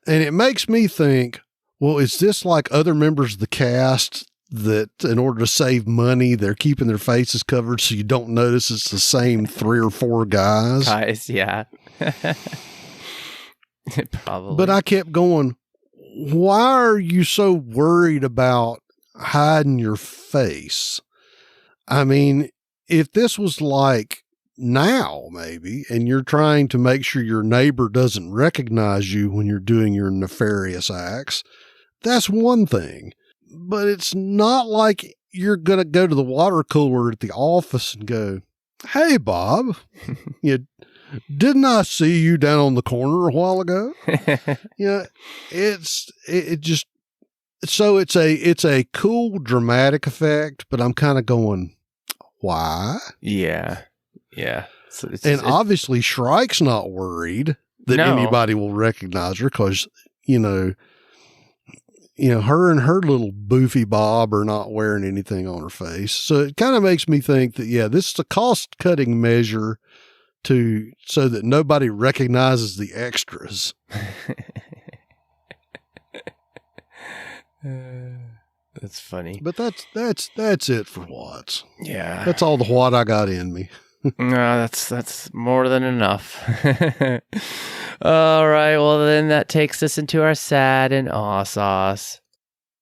And it makes me think, well, is this like other members of the cast that in order to save money, they're keeping their faces covered so you don't notice it's the same 3 or 4 guys? Yeah. Probably. But I kept going, why are you so worried about hiding your face? I mean, if this was like now, maybe, and you're trying to make sure your neighbor doesn't recognize you when you're doing your nefarious acts, that's one thing. But it's not like you're going to go to the water cooler at the office and go, hey, Bob, didn't I see you down on the corner a while ago? It's a cool dramatic effect, but I'm kind of going, why? Yeah. And obviously Shrike's not worried that anybody will recognize her, because, her and her little boofy Bob are not wearing anything on her face. So it kind of makes me think that, this is a cost-cutting measure so that nobody recognizes the extras. That's funny. But that's it for Watts. Yeah. That's all the what I got in me. No, that's more than enough. All right, well then that takes us into our sad and aw sauce.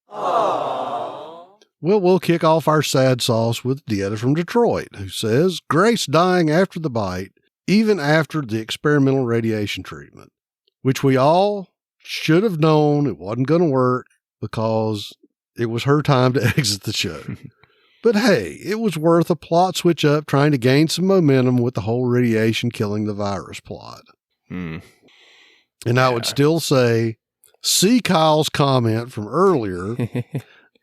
Well, we'll kick off our sad sauce with Dieta from Detroit, who says, Grace dying after the bite, even after the experimental radiation treatment, which we all should have known it wasn't going to work because it was her time to exit the show. But hey, it was worth a plot switch up trying to gain some momentum with the whole radiation killing the virus plot. And I would still say, see Kyle's comment from earlier,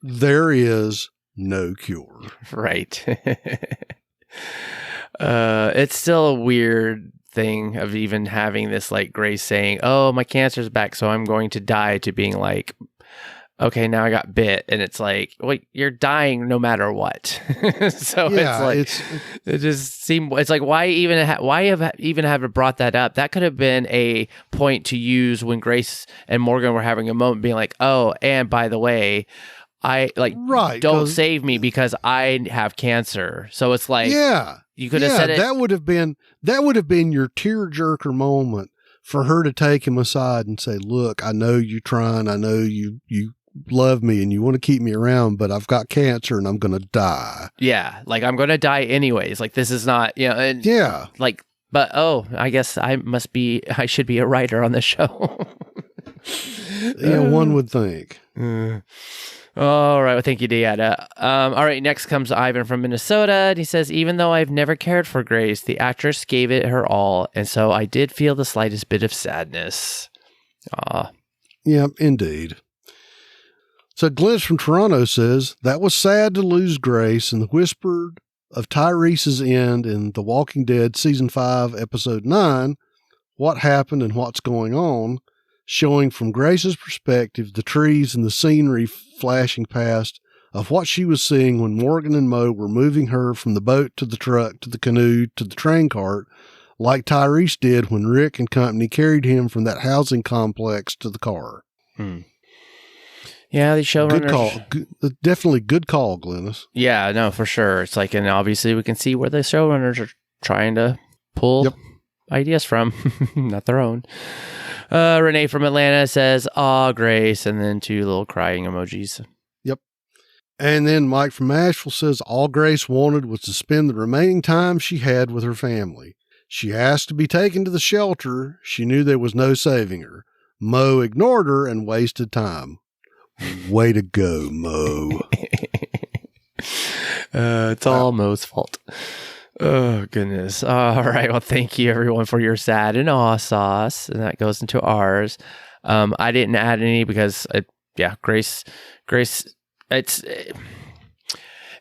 there is no cure. Right. It's still a weird thing of even having this like Grace saying, oh, my cancer's back, so I'm going to die, to being like, okay, now I got bit, and it's like, wait, you're dying no matter what. So Yeah, it's like, it just seemed, it's like, why have brought that up? That could have been a point to use when Grace and Morgan were having a moment, being like, oh, and by the way, I like, Right, don't save me because I have cancer. So it's like, yeah, you could have said it. That would have been your tearjerker moment for her to take him aside and say, look, I know you're trying. I know you love me and you want to keep me around, but I've got cancer and I'm going to die. Yeah. Like, I'm going to die anyways. Like, this is not, you know, and Yeah. like, but, oh, I guess I should be a writer on this show. Yeah, one would think. All right. Well, thank you, Dieta. All right. Next comes Ivan from Minnesota. And he says, even though I've never cared for Grace, the actress gave it her all. And so I did feel the slightest bit of sadness. Aw. Yeah, indeed. So Glenn from Toronto says, that was sad to lose Grace, and the whisper of Tyrese's end in The Walking Dead Season 5, Episode 9, What Happened and What's Going On, showing from Grace's perspective the trees and the scenery flashing past of what she was seeing when Morgan and Mo were moving her from the boat to the truck to the canoe to the train cart, like Tyrese did when Rick and company carried him from that housing complex to the car. Yeah, the showrunners. Good call. Definitely good call, Glennis. Yeah, no, for sure. It's like, and obviously we can see where the showrunners are trying to pull ideas from, not their own. Renee from Atlanta says, aw, Grace, and then 2 little crying emojis. Yep. And then Mike from Asheville says, all Grace wanted was to spend the remaining time she had with her family. She asked to be taken to the shelter. She knew there was no saving her. Mo ignored her and wasted time. Way to go, Mo. It's all Mo's fault. Oh, goodness. All right. Well, thank you, everyone, for your sad and aw sauce. And that goes into ours. I didn't add any because, Grace,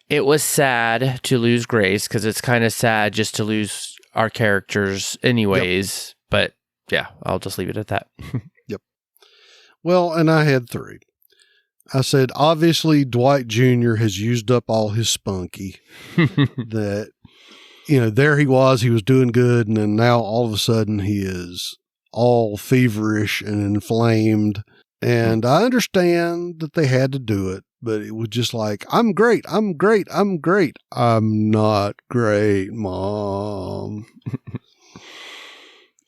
it was sad to lose Grace because it's kind of sad just to lose our characters anyways. Yep. But, yeah, I'll just leave it at that. Yep. Well, and I had 3. I said, obviously, Dwight Jr. has used up all his spunky. That, there he was doing good, and then now all of a sudden he is all feverish and inflamed. And I understand that they had to do it, but it was just like, I'm great. I'm not great, Mom.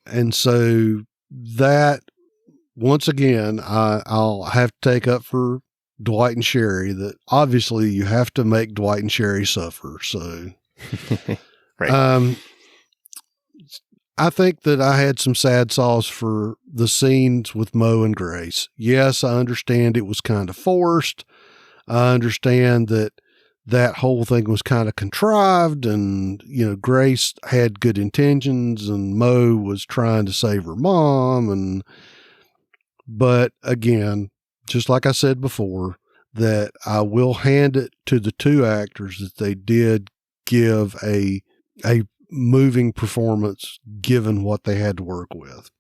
And so that, once again, I'll have to take up for Dwight and Sherry that obviously you have to make Dwight and Sherry suffer. So, right. I think that I had some sad sauce for the scenes with Mo and Grace. Yes, I understand it was kind of forced. I understand that whole thing was kind of contrived, and, Grace had good intentions and Mo was trying to save her mom. But again, just like I said before, that I will hand it to the 2 actors that they did give a moving performance given what they had to work with.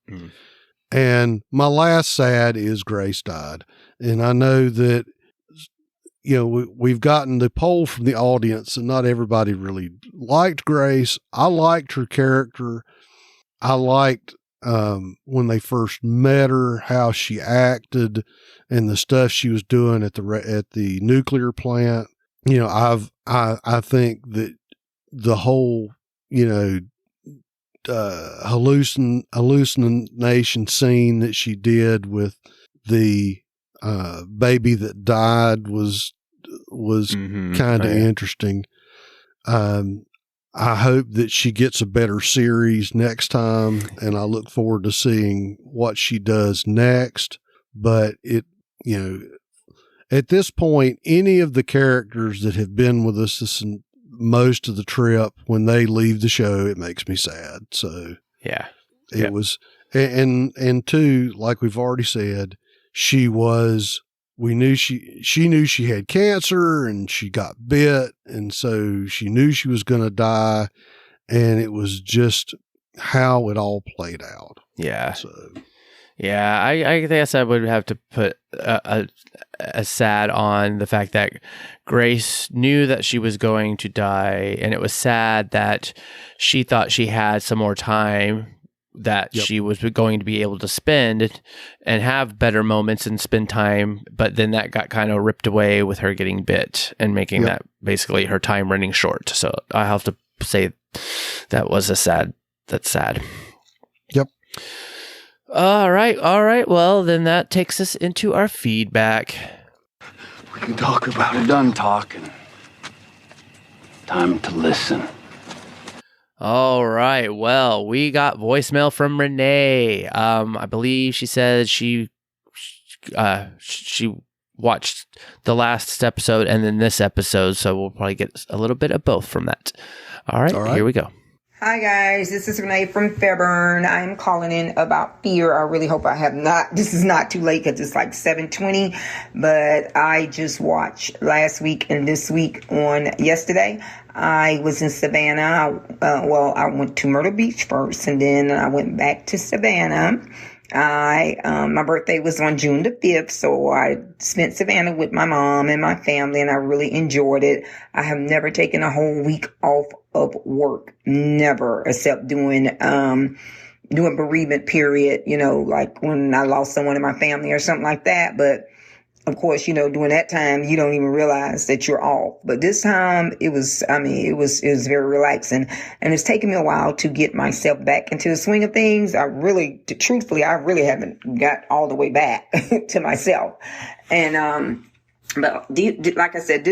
And my last sad is Grace died. And I know that, we've gotten the poll from the audience and not everybody really liked Grace. I liked her character. I liked when they first met her, how she acted and the stuff she was doing at the nuclear plant. I think that the whole hallucination scene that she did with the baby that died was kind of interesting. I hope that she gets a better series next time, and I look forward to seeing what she does next. But at this point, any of the characters that have been with us most of the trip, when they leave the show, it makes me sad. So yeah, it was, and two, like we've already said, we knew she knew she had cancer and she got bit. And so she knew she was going to die, and it was just how it all played out. Yeah. So, yeah, I guess I would have to put a sad on the fact that Grace knew that she was going to die, and it was sad that she thought she had some more time that she was going to be able to spend and have better moments and spend time, but then that got kind of ripped away with her getting bit and making that basically her time running short. So I have to say that's sad. Yep. All right. Well, then that takes us into our feedback. We can talk about it. Done talking. Time to listen. All right. Well, we got voicemail from Renee. I believe she said she watched the last episode and then this episode, so we'll probably get a little bit of both from that. All right. Here we go. Hi guys, this is Renee from Fairburn. I'm calling in about Fear. I really hope this is not too late because it's like 7:20, but I just watched last week and this week on yesterday. I was in Savannah. I went to Myrtle Beach first, and then I went back to Savannah. My birthday was on June the 5th, so I spent Savannah with my mom and my family, and I really enjoyed it. I have never taken a whole week off of work, never, except doing bereavement period, like when I lost someone in my family or something like that. But of course, during that time, you don't even realize that you're off. But this time it was very relaxing, and it's taken me a while to get myself back into the swing of things. Truthfully, I really haven't got all the way back to myself. And, but like I said,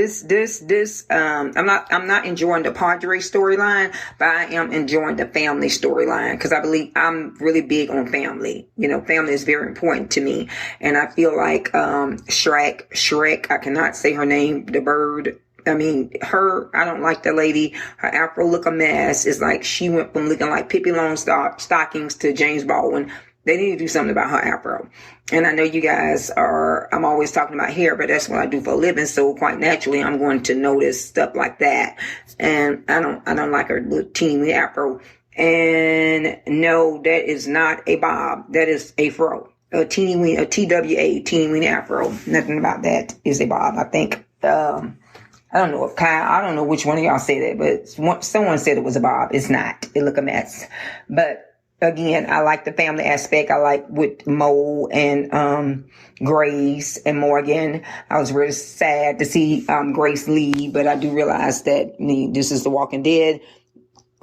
I'm not enjoying the Padre storyline, but I am enjoying the family storyline because I believe I'm really big on family. Family is very important to me, and I feel like Shrek. I cannot say her name. The bird. I don't like the lady. Her afro look a mess. It's like she went from looking like Pippi Longstockings to James Baldwin. They need to do something about her afro. And I know you guys I'm always talking about hair, but that's what I do for a living. So quite naturally, I'm going to notice stuff like that. And I don't like her little teeny afro. And no, that is not a bob. That is a fro. A teeny weeny, a TWA, teeny weeny afro. Nothing about that is a bob. I think, I don't know if I don't know which one of y'all said it, but someone said it was a bob. It's not. It look a mess. But again, I like the family aspect. I like with Mo and Grace and Morgan. I was really sad to see Grace leave, but I do realize that this is the Walking Dead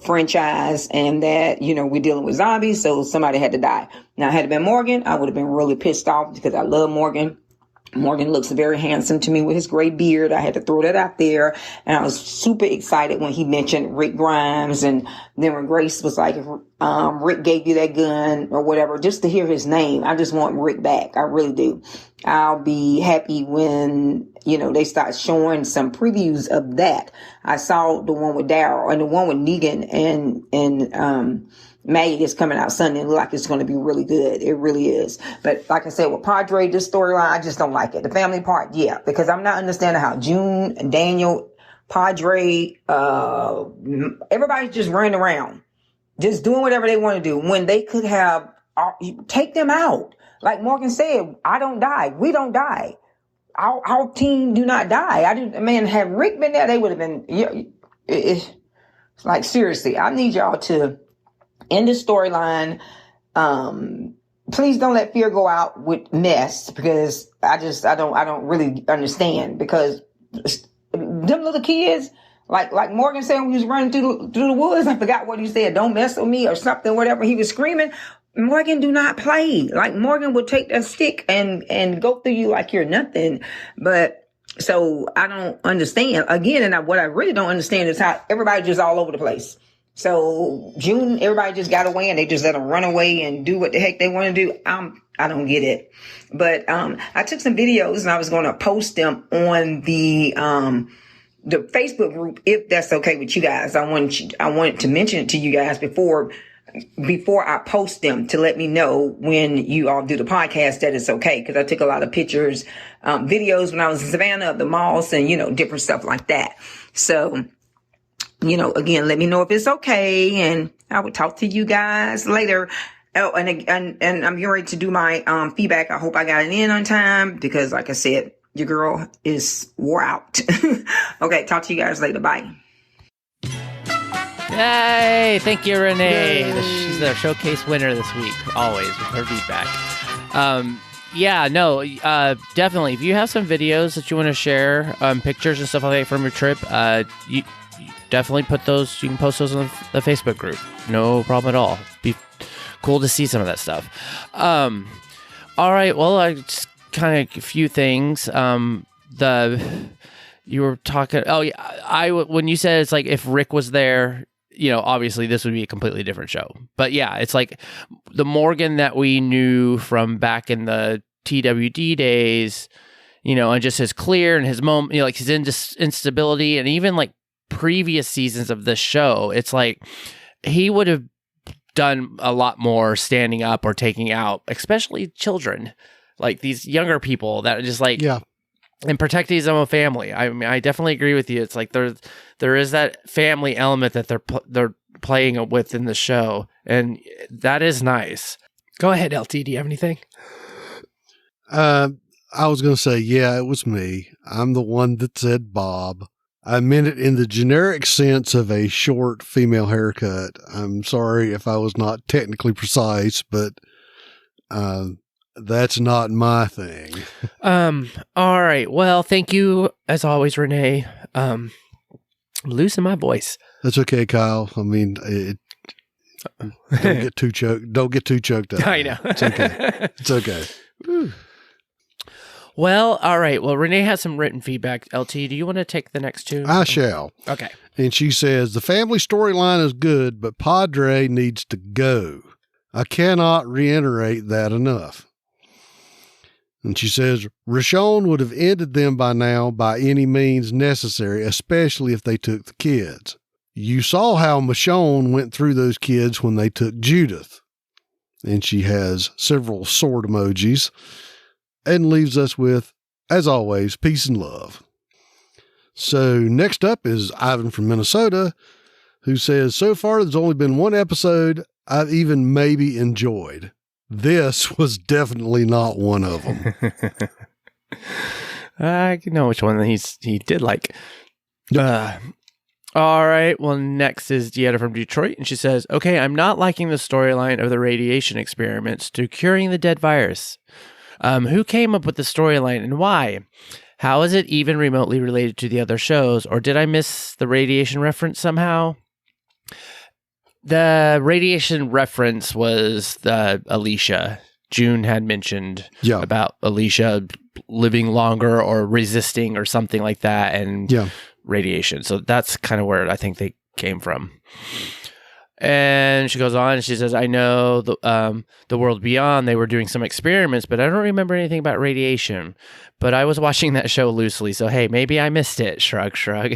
franchise, and that we're dealing with zombies, so somebody had to die. Now, had it been Morgan, I would have been really pissed off because I love Morgan. Morgan looks very handsome to me with his gray beard. I had to throw that out there. And I was super excited when he mentioned Rick Grimes. And then when Grace was like, Rick gave you that gun or whatever, just to hear his name. I just want Rick back. I really do. I'll be happy when, they start showing some previews of that. I saw the one with Daryl and the one with Negan and Maggie is coming out Sunday. It looks like it's going to be really good. It really is. But like I said, with Padre, this storyline, I just don't like it. The family part, yeah, because I'm not understanding how June, Daniel, Padre, everybody's just running around, just doing whatever they want to do when they could have take them out. Like Morgan said, I don't die. We don't die. Our team do not die. Had Rick been there, they would have been. It's like, seriously, I need y'all to end the storyline. Please don't let Fear go out with mess, because I don't really understand, because them little kids, Like Morgan said when he was running through the woods, I forgot what he said, don't mess with me or something, whatever he was screaming. Morgan do not play. Like Morgan would take that stick and go through you like you're nothing. But so I don't understand. Again, and what I really don't understand is how everybody just all over the place. So June, everybody just got away and they just let them run away and do what the heck they want to do. I don't get it. But I took some videos and I was going to post them on the Facebook group, if that's okay with you guys. I wanted to mention it to you guys before I post them to let me know when you all do the podcast that it's okay. Because I took a lot of pictures, videos when I was in Savannah of the malls and, different stuff like that. So, again, let me know if it's okay. And I will talk to you guys later. Oh, and I'm getting ready to do my feedback. I hope I got it in on time because, like I said, your girl is wore out. Okay, talk to you guys later. Bye. Yay! Thank you, Renee. She's the showcase winner this week, always, with her feedback. Definitely. If you have some videos that you want to share, pictures and stuff like that from your trip, you definitely put those, you can post those on the Facebook group. No problem at all. Be cool to see some of that stuff. All right, well, I just kind of a few things. You were talking, when you said it's like if Rick was there, obviously this would be a completely different show. But yeah, it's like the Morgan that we knew from back in the TWD days, and just his clear and his moment, like his instability, and even like previous seasons of this show, it's like he would have done a lot more standing up or taking out, especially children, like these younger people that are just like, yeah. And protecting his own family. I mean, I definitely agree with you. It's like there is that family element that they're playing with in the show, and that is nice. Go ahead, LT. Do you have anything? I was going to say, yeah, it was me. I'm the one that said Bob. I meant it in the generic sense of a short female haircut. I'm sorry if I was not technically precise, but that's not my thing. All right. Well, thank you as always, Renee. I'm losing my voice. That's okay, Kyle. I mean, don't get too choked up. I know. It's okay. It's okay. Well, all right. Well, Renee has some written feedback. LT, do you want to take the next two? I shall. Okay. And she says, the family storyline is good, but Padre needs to go. I cannot reiterate that enough. And she says, Rashawn would have ended them by now by any means necessary, especially if they took the kids. You saw how Michonne went through those kids when they took Judith. And she has several sword emojis and leaves us with, as always, peace and love. So next up is Ivan from Minnesota, who says, so far there's only been one episode I've even maybe enjoyed. This was definitely not one of them. I know which one he did like. All right. Well, next is Dieta from Detroit, and she says, okay, I'm not liking the storyline of the radiation experiments to curing the dead virus. Who came up with the storyline and why? How is it even remotely related to the other shows, or did I miss the radiation reference somehow? The radiation reference was the Alicia. June had mentioned about Alicia living longer or resisting or something like that, and radiation. So that's kind of where I think they came from. And she goes on and she says, I know the world beyond, they were doing some experiments, but I don't remember anything about radiation. But I was watching that show loosely, so hey, maybe I missed it. Shrug, shrug.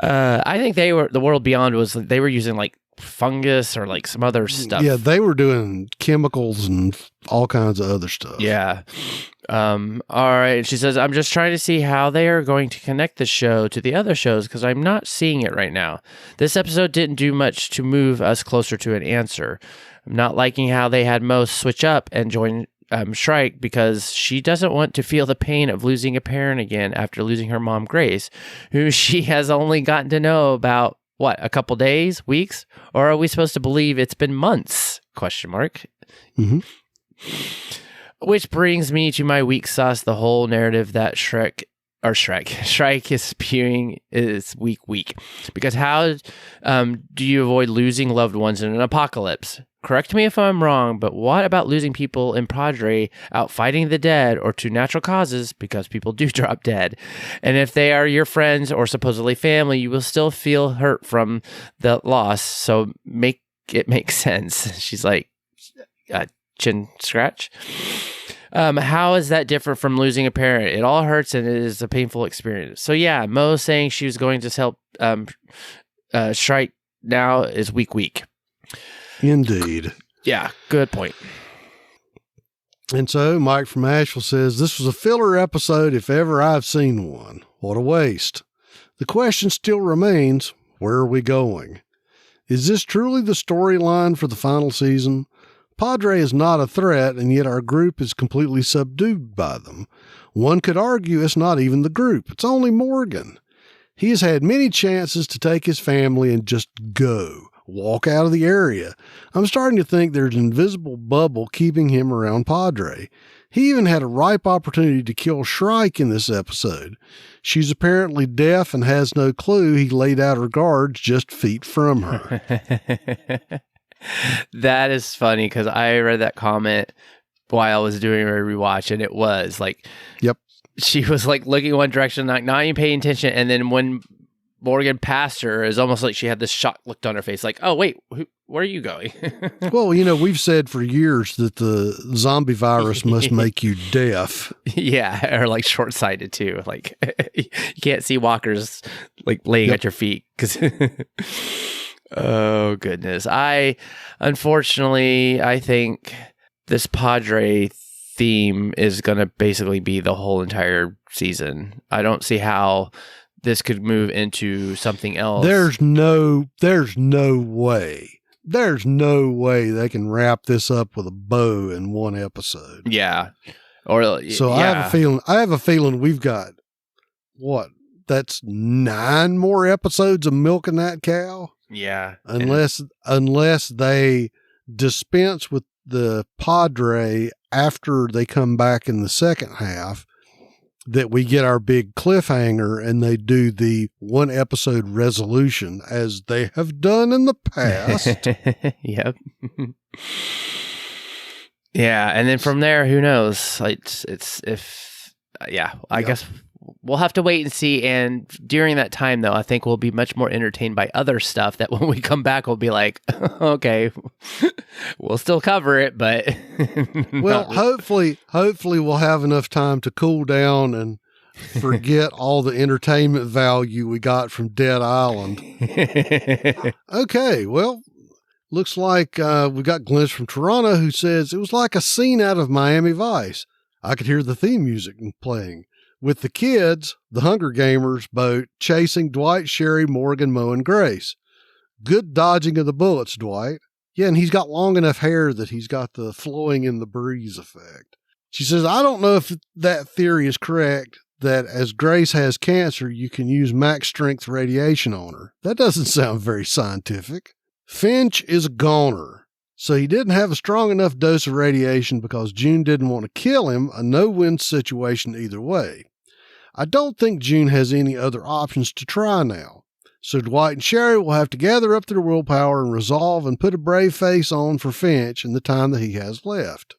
I think the world beyond they were using like fungus or like some other stuff. Yeah, they were doing chemicals and all kinds of other stuff. Yeah. All right. She says, I'm just trying to see how they are going to connect the show to the other shows because I'm not seeing it right now. This episode didn't do much to move us closer to an answer. I'm not liking how they had Mo switch up and join Shrike because she doesn't want to feel the pain of losing a parent again after losing her mom, Grace, who she has only gotten to know about, a couple days, weeks? Or are we supposed to believe it's been months? ? Mm-hmm. Which brings me to my weak sauce, the whole narrative that Shrek or Shrike is spewing is weak. Because how do you avoid losing loved ones in an apocalypse? Correct me if I'm wrong, but what about losing people in Padre out fighting the dead or to natural causes, because people do drop dead? And if they are your friends or supposedly family, you will still feel hurt from the loss. So make it make sense. She's like, chin scratch. How is that different from losing a parent? It all hurts and it is a painful experience. So yeah, Mo saying she was going to help Shrike now is weak. Indeed. Yeah, good point. And so Mike from Asheville says, this was a filler episode if ever I've seen one. What a waste. The question still remains, where are we going? Is this truly the storyline for the final season? Padre is not a threat, and yet our group is completely subdued by them. One could argue it's not even the group. It's only Morgan. He has had many chances to take his family and just walk out of the area. I'm starting to think there's an invisible bubble keeping him around Padre. He even had a ripe opportunity to kill Shrike in this episode. She's apparently deaf and has no clue he laid out her guards just feet from her. That is funny because I read that comment while I was doing a rewatch, and it was like, yep. She was like looking one direction, like not even paying attention, and then when Morgan passed her, it's almost like she had this shocked look on her face, like, oh, wait, where are you going? Well, we've said for years that the zombie virus must make you deaf. Yeah, or like short-sighted too. Like, you can't see walkers like laying at your feet. Oh, goodness. Unfortunately, I think this Padre theme is going to basically be the whole entire season. I don't see how this could move into something else. There's no way. There's no way they can wrap this up with a bow in one episode. Yeah. So yeah. I have a feeling we've got that's 9 more episodes of milking that cow. Yeah. Unless they dispense with the Padre after they come back in the second half, that we get our big cliffhanger and they do the 1 episode resolution as they have done in the past. Yep. Yeah. And then from there, who knows? I guess we'll have to wait and see. And during that time, though, I think we'll be much more entertained by other stuff that when we come back, we'll be like, okay, we'll still cover it, but. Well, hopefully we'll have enough time to cool down and forget all the entertainment value we got from Dead Island. Okay, well, looks like we got Glenn from Toronto who says, it was like a scene out of Miami Vice. I could hear the theme music playing. With the kids, the Hunger Gamers boat, chasing Dwight, Sherry, Morgan, Mo, and Grace. Good dodging of the bullets, Dwight. Yeah, and he's got long enough hair that he's got the flowing in the breeze effect. She says, I don't know if that theory is correct, that as Grace has cancer, you can use max strength radiation on her. That doesn't sound very scientific. Finch is a goner. So he didn't have a strong enough dose of radiation because June didn't want to kill him, a no-win situation either way. I don't think June has any other options to try now. So Dwight and Sherry will have to gather up their willpower and resolve and put a brave face on for Finch in the time that he has left.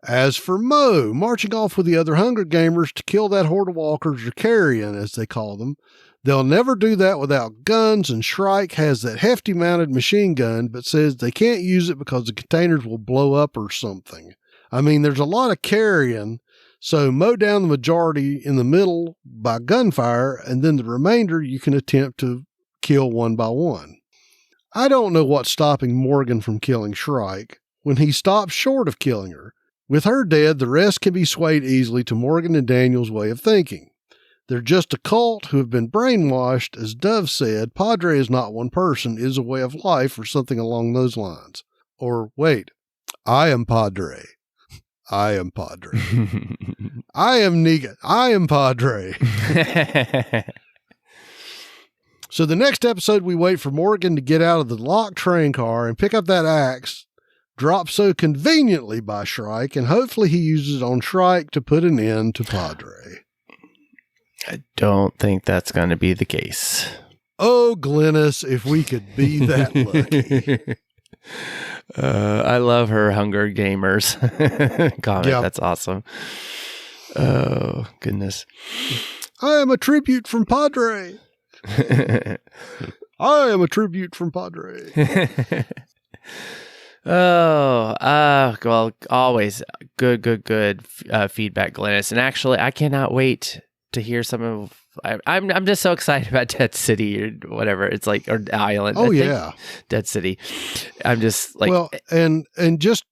As for Mo, marching off with the other Hunger Gamers to kill that horde of walkers, or carrion, as they call them, they'll never do that without guns, and Shrike has that hefty mounted machine gun, but says they can't use it because the containers will blow up or something. I mean, there's a lot of carrion, so mow down the majority in the middle by gunfire, and then the remainder you can attempt to kill one by one. I don't know what's stopping Morgan from killing Shrike when he stops short of killing her. With her dead, the rest can be swayed easily to Morgan and Daniel's way of thinking. They're just a cult who have been brainwashed. As Dove said, Padre is not one person, it is a way of life, or something along those lines. Or, wait, I am Padre. I am Padre. I am Negan. I am Padre. So the next episode, we wait for Morgan to get out of the locked train car and pick up that axe, dropped so conveniently by Shrike, and hopefully he uses it on Shrike to put an end to Padre. I don't think that's going to be the case. Oh, Glennis, if we could be that lucky. I love her Hunger Gamers comment. Yeah. That's awesome. Oh, goodness. I am a tribute from Padre. I am a tribute from Padre. Well, always good feedback, Glennis. And actually, I cannot wait to hear some of. I'm just so excited about Dead City or whatever it's like, or Island. Oh, yeah, Dead City. I'm just like, well, and just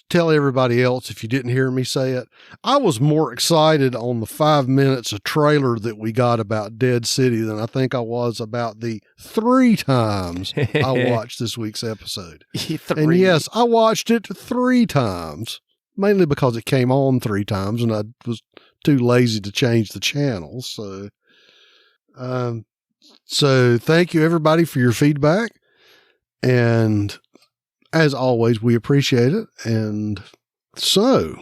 tell everybody else, if you didn't hear me say it, I was more excited on the 5 minutes of trailer that we got about Dead City than I think I was about the 3 times I watched this week's episode. 3. And yes, I watched it 3 times, mainly because it came on 3 times and I was too lazy to change the channel. So thank you everybody for your feedback. And as always, we appreciate it. And so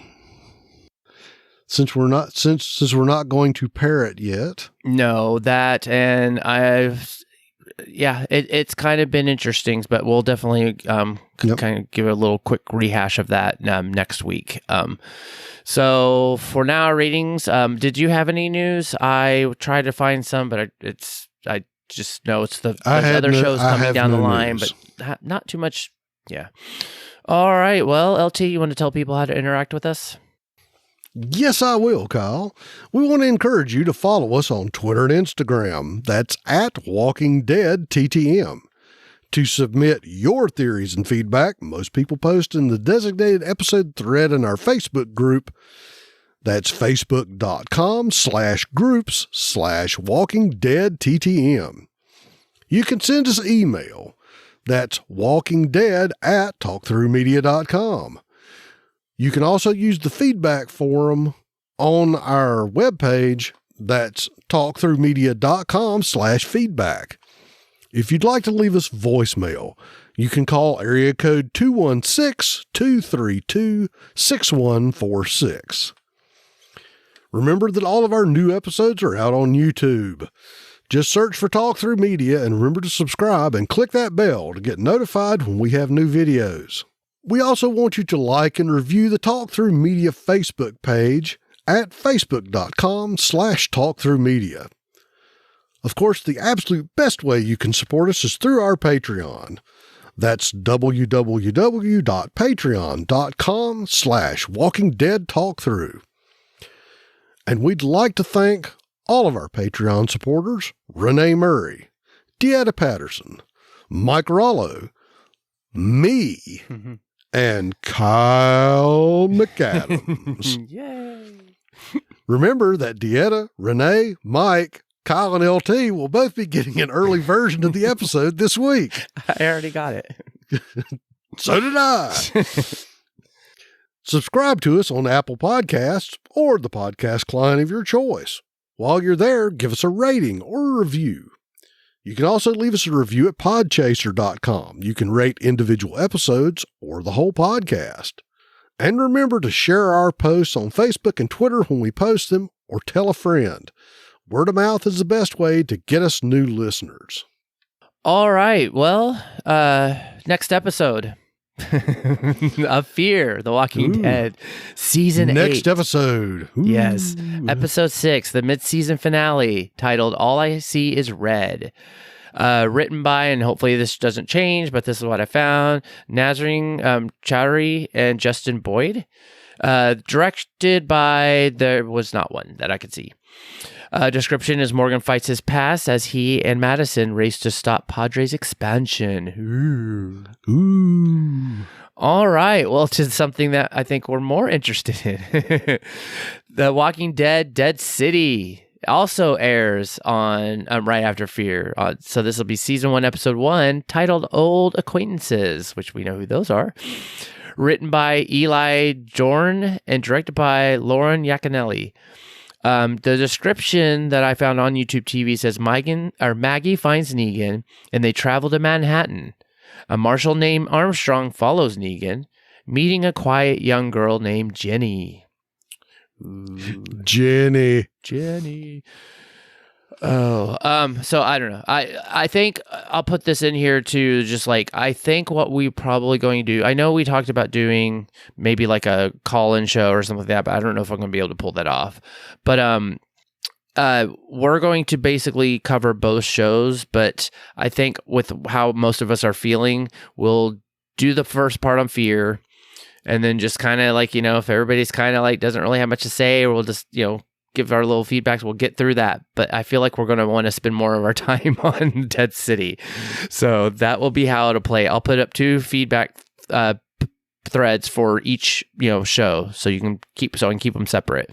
since we're not going to parrot yet. No, that, and it's kind of been interesting, but we'll definitely kind of give a little quick rehash of that next week. So for now, ratings. Did you have any news? I tried to find some, but I just know it's the other shows coming down the line, news. But not too much. Yeah. All right. Well, LT, you want to tell people how to interact with us? Yes, I will, Kyle. We want to encourage you to follow us on Twitter and Instagram. That's at Walking Dead TTM. To submit your theories and feedback, most people post in the designated episode thread in our Facebook group. That's facebook.com/groups/WalkingDeadTTM. You can send us email. That's walkingdead@talkthroughmedia.com. You can also use the feedback forum on our webpage. That's talkthroughmedia.com/feedback. If you'd like to leave us voicemail, you can call area code 216-232-6146. Remember that all of our new episodes are out on YouTube. Just search for Talk Through Media and remember to subscribe and click that bell to get notified when we have new videos. We also want you to like and review the Talk Through Media Facebook page at facebook.com/talkthroughmedia. Of course, the absolute best way you can support us is through our Patreon. That's www.patreon.com/walkingdeadtalkthrough. And we'd like to thank all of our Patreon supporters: Renee Murray, Deetta Patterson, Mike Rollo, me, and Kyle McAdams. Yay! Remember that Deetta, Renee, Mike, Kyle, and LT will both be getting an early version of the episode this week. I already got it. So did I. Subscribe to us on Apple Podcasts or the podcast client of your choice. While you're there, give us a rating or a review. You can also leave us a review at podchaser.com. You can rate individual episodes or the whole podcast. And remember to share our posts on Facebook and Twitter when we post them, or tell a friend. Word of mouth is the best way to get us new listeners. All right. Well, next episode of Fear the Walking Dead, season 8. Next episode. Ooh. Yes. Episode 6, the mid-season finale, titled All I See Is Red. Written by, and hopefully this doesn't change, but this is what I found, Nazreen Chowdhury and Justin Boyd. Directed by, there was not one that I could see. Description is Morgan fights his past as he and Madison race to stop Padre's expansion. Ooh. All right. Well, to something that I think we're more interested in. The Walking Dead, Dead City also airs on right after Fear. So this will be season 1, episode 1, titled Old Acquaintances, which we know who those are. Written by Eli Jorn and directed by Lauren Yaconelli. The description that I found on YouTube TV says Maggie finds Negan and they travel to Manhattan. A marshal named Armstrong follows Negan, meeting a quiet young girl named Jenny. Ooh. Jenny. So I don't know. I think I'll put this in here to just like, I think what we probably going to do, I know we talked about doing maybe like a call-in show or something like that, but I don't know if I'm going to be able to pull that off. But we're going to basically cover both shows, but I think with how most of us are feeling, we'll do the first part on Fear, and then just kind of like, if everybody's kind of like doesn't really have much to say, or we'll just, give our little feedbacks. We'll get through that. But I feel like we're going to want to spend more of our time on Dead City. So that will be how it'll play. I'll put up 2 feedback threads for each, show. So I can keep them separate.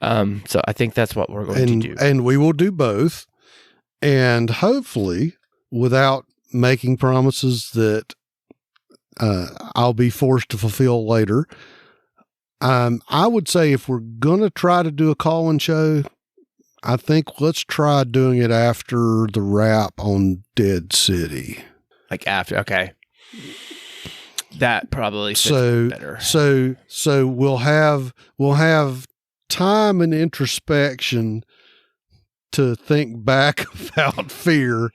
So I think that's what we're going to do. And we will do both. And hopefully, without making promises that I'll be forced to fulfill later, I would say if we're going to try to do a call-in show, I think let's try doing it after the wrap on Dead City. Like after, okay. That probably fits better. So we'll have time and introspection to think back about Fear,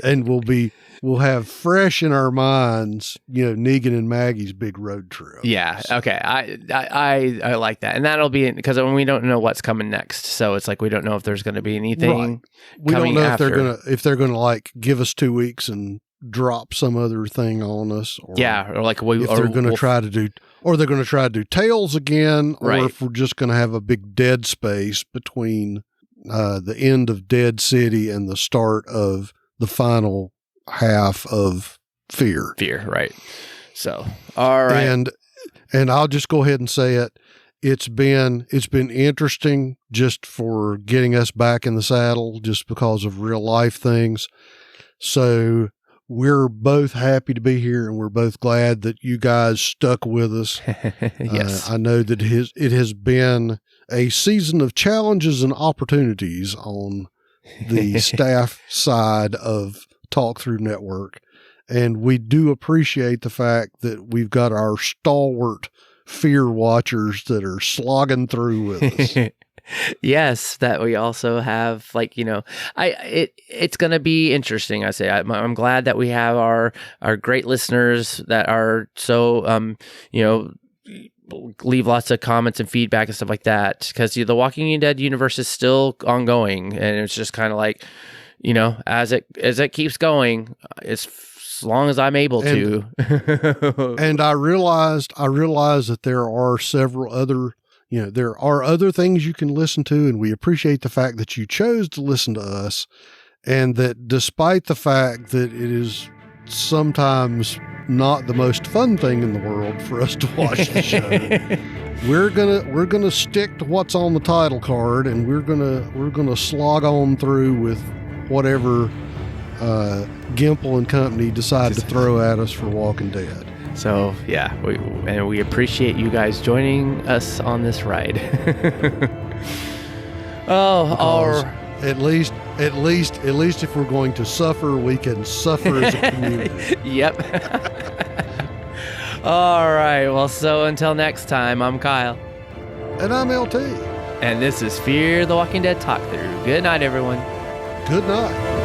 and we'll have fresh in our minds, Negan and Maggie's big road trip. Yeah. Okay. I like that. And that'll be because when we don't know what's coming next. So it's like, we don't know if there's going to be anything. Right. We don't know if they're going to like give us 2 weeks and drop some other thing on us. Or or like they're going to try to do Tales again, or if we're just going to have a big dead space between the end of Dead City and the start of the final half of Fear. Right. So, all right. And I'll just go ahead and say it. It's been interesting just for getting us back in the saddle, just because of real life things. So we're both happy to be here, and we're both glad that you guys stuck with us. Yes. I know that it has been a season of challenges and opportunities on the staff side of Talk Through Network. And we do appreciate the fact that we've got our stalwart Fear watchers that are slogging through with us. Yes, that we also have, like, it's going to be interesting. I say, I'm glad that we have our great listeners that are so, leave lots of comments and feedback and stuff like that, because the Walking Dead universe is still ongoing, and it's just kind of like, as it keeps going, as long as I'm able to. And I realized that there are several other, there are other things you can listen to, and we appreciate the fact that you chose to listen to us, and that despite the fact that it is sometimes not the most fun thing in the world for us to watch the show, we're gonna stick to what's on the title card, and we're gonna slog on through with whatever Gimple and company decide to throw at us for Walking Dead. So yeah, we appreciate you guys joining us on this ride. At least if we're going to suffer, we can suffer as a community. Yep. All right. Well, so until next time, I'm Kyle. And I'm LT. And this is Fear the Walking Dead Talk Through. Good night, everyone. Good night.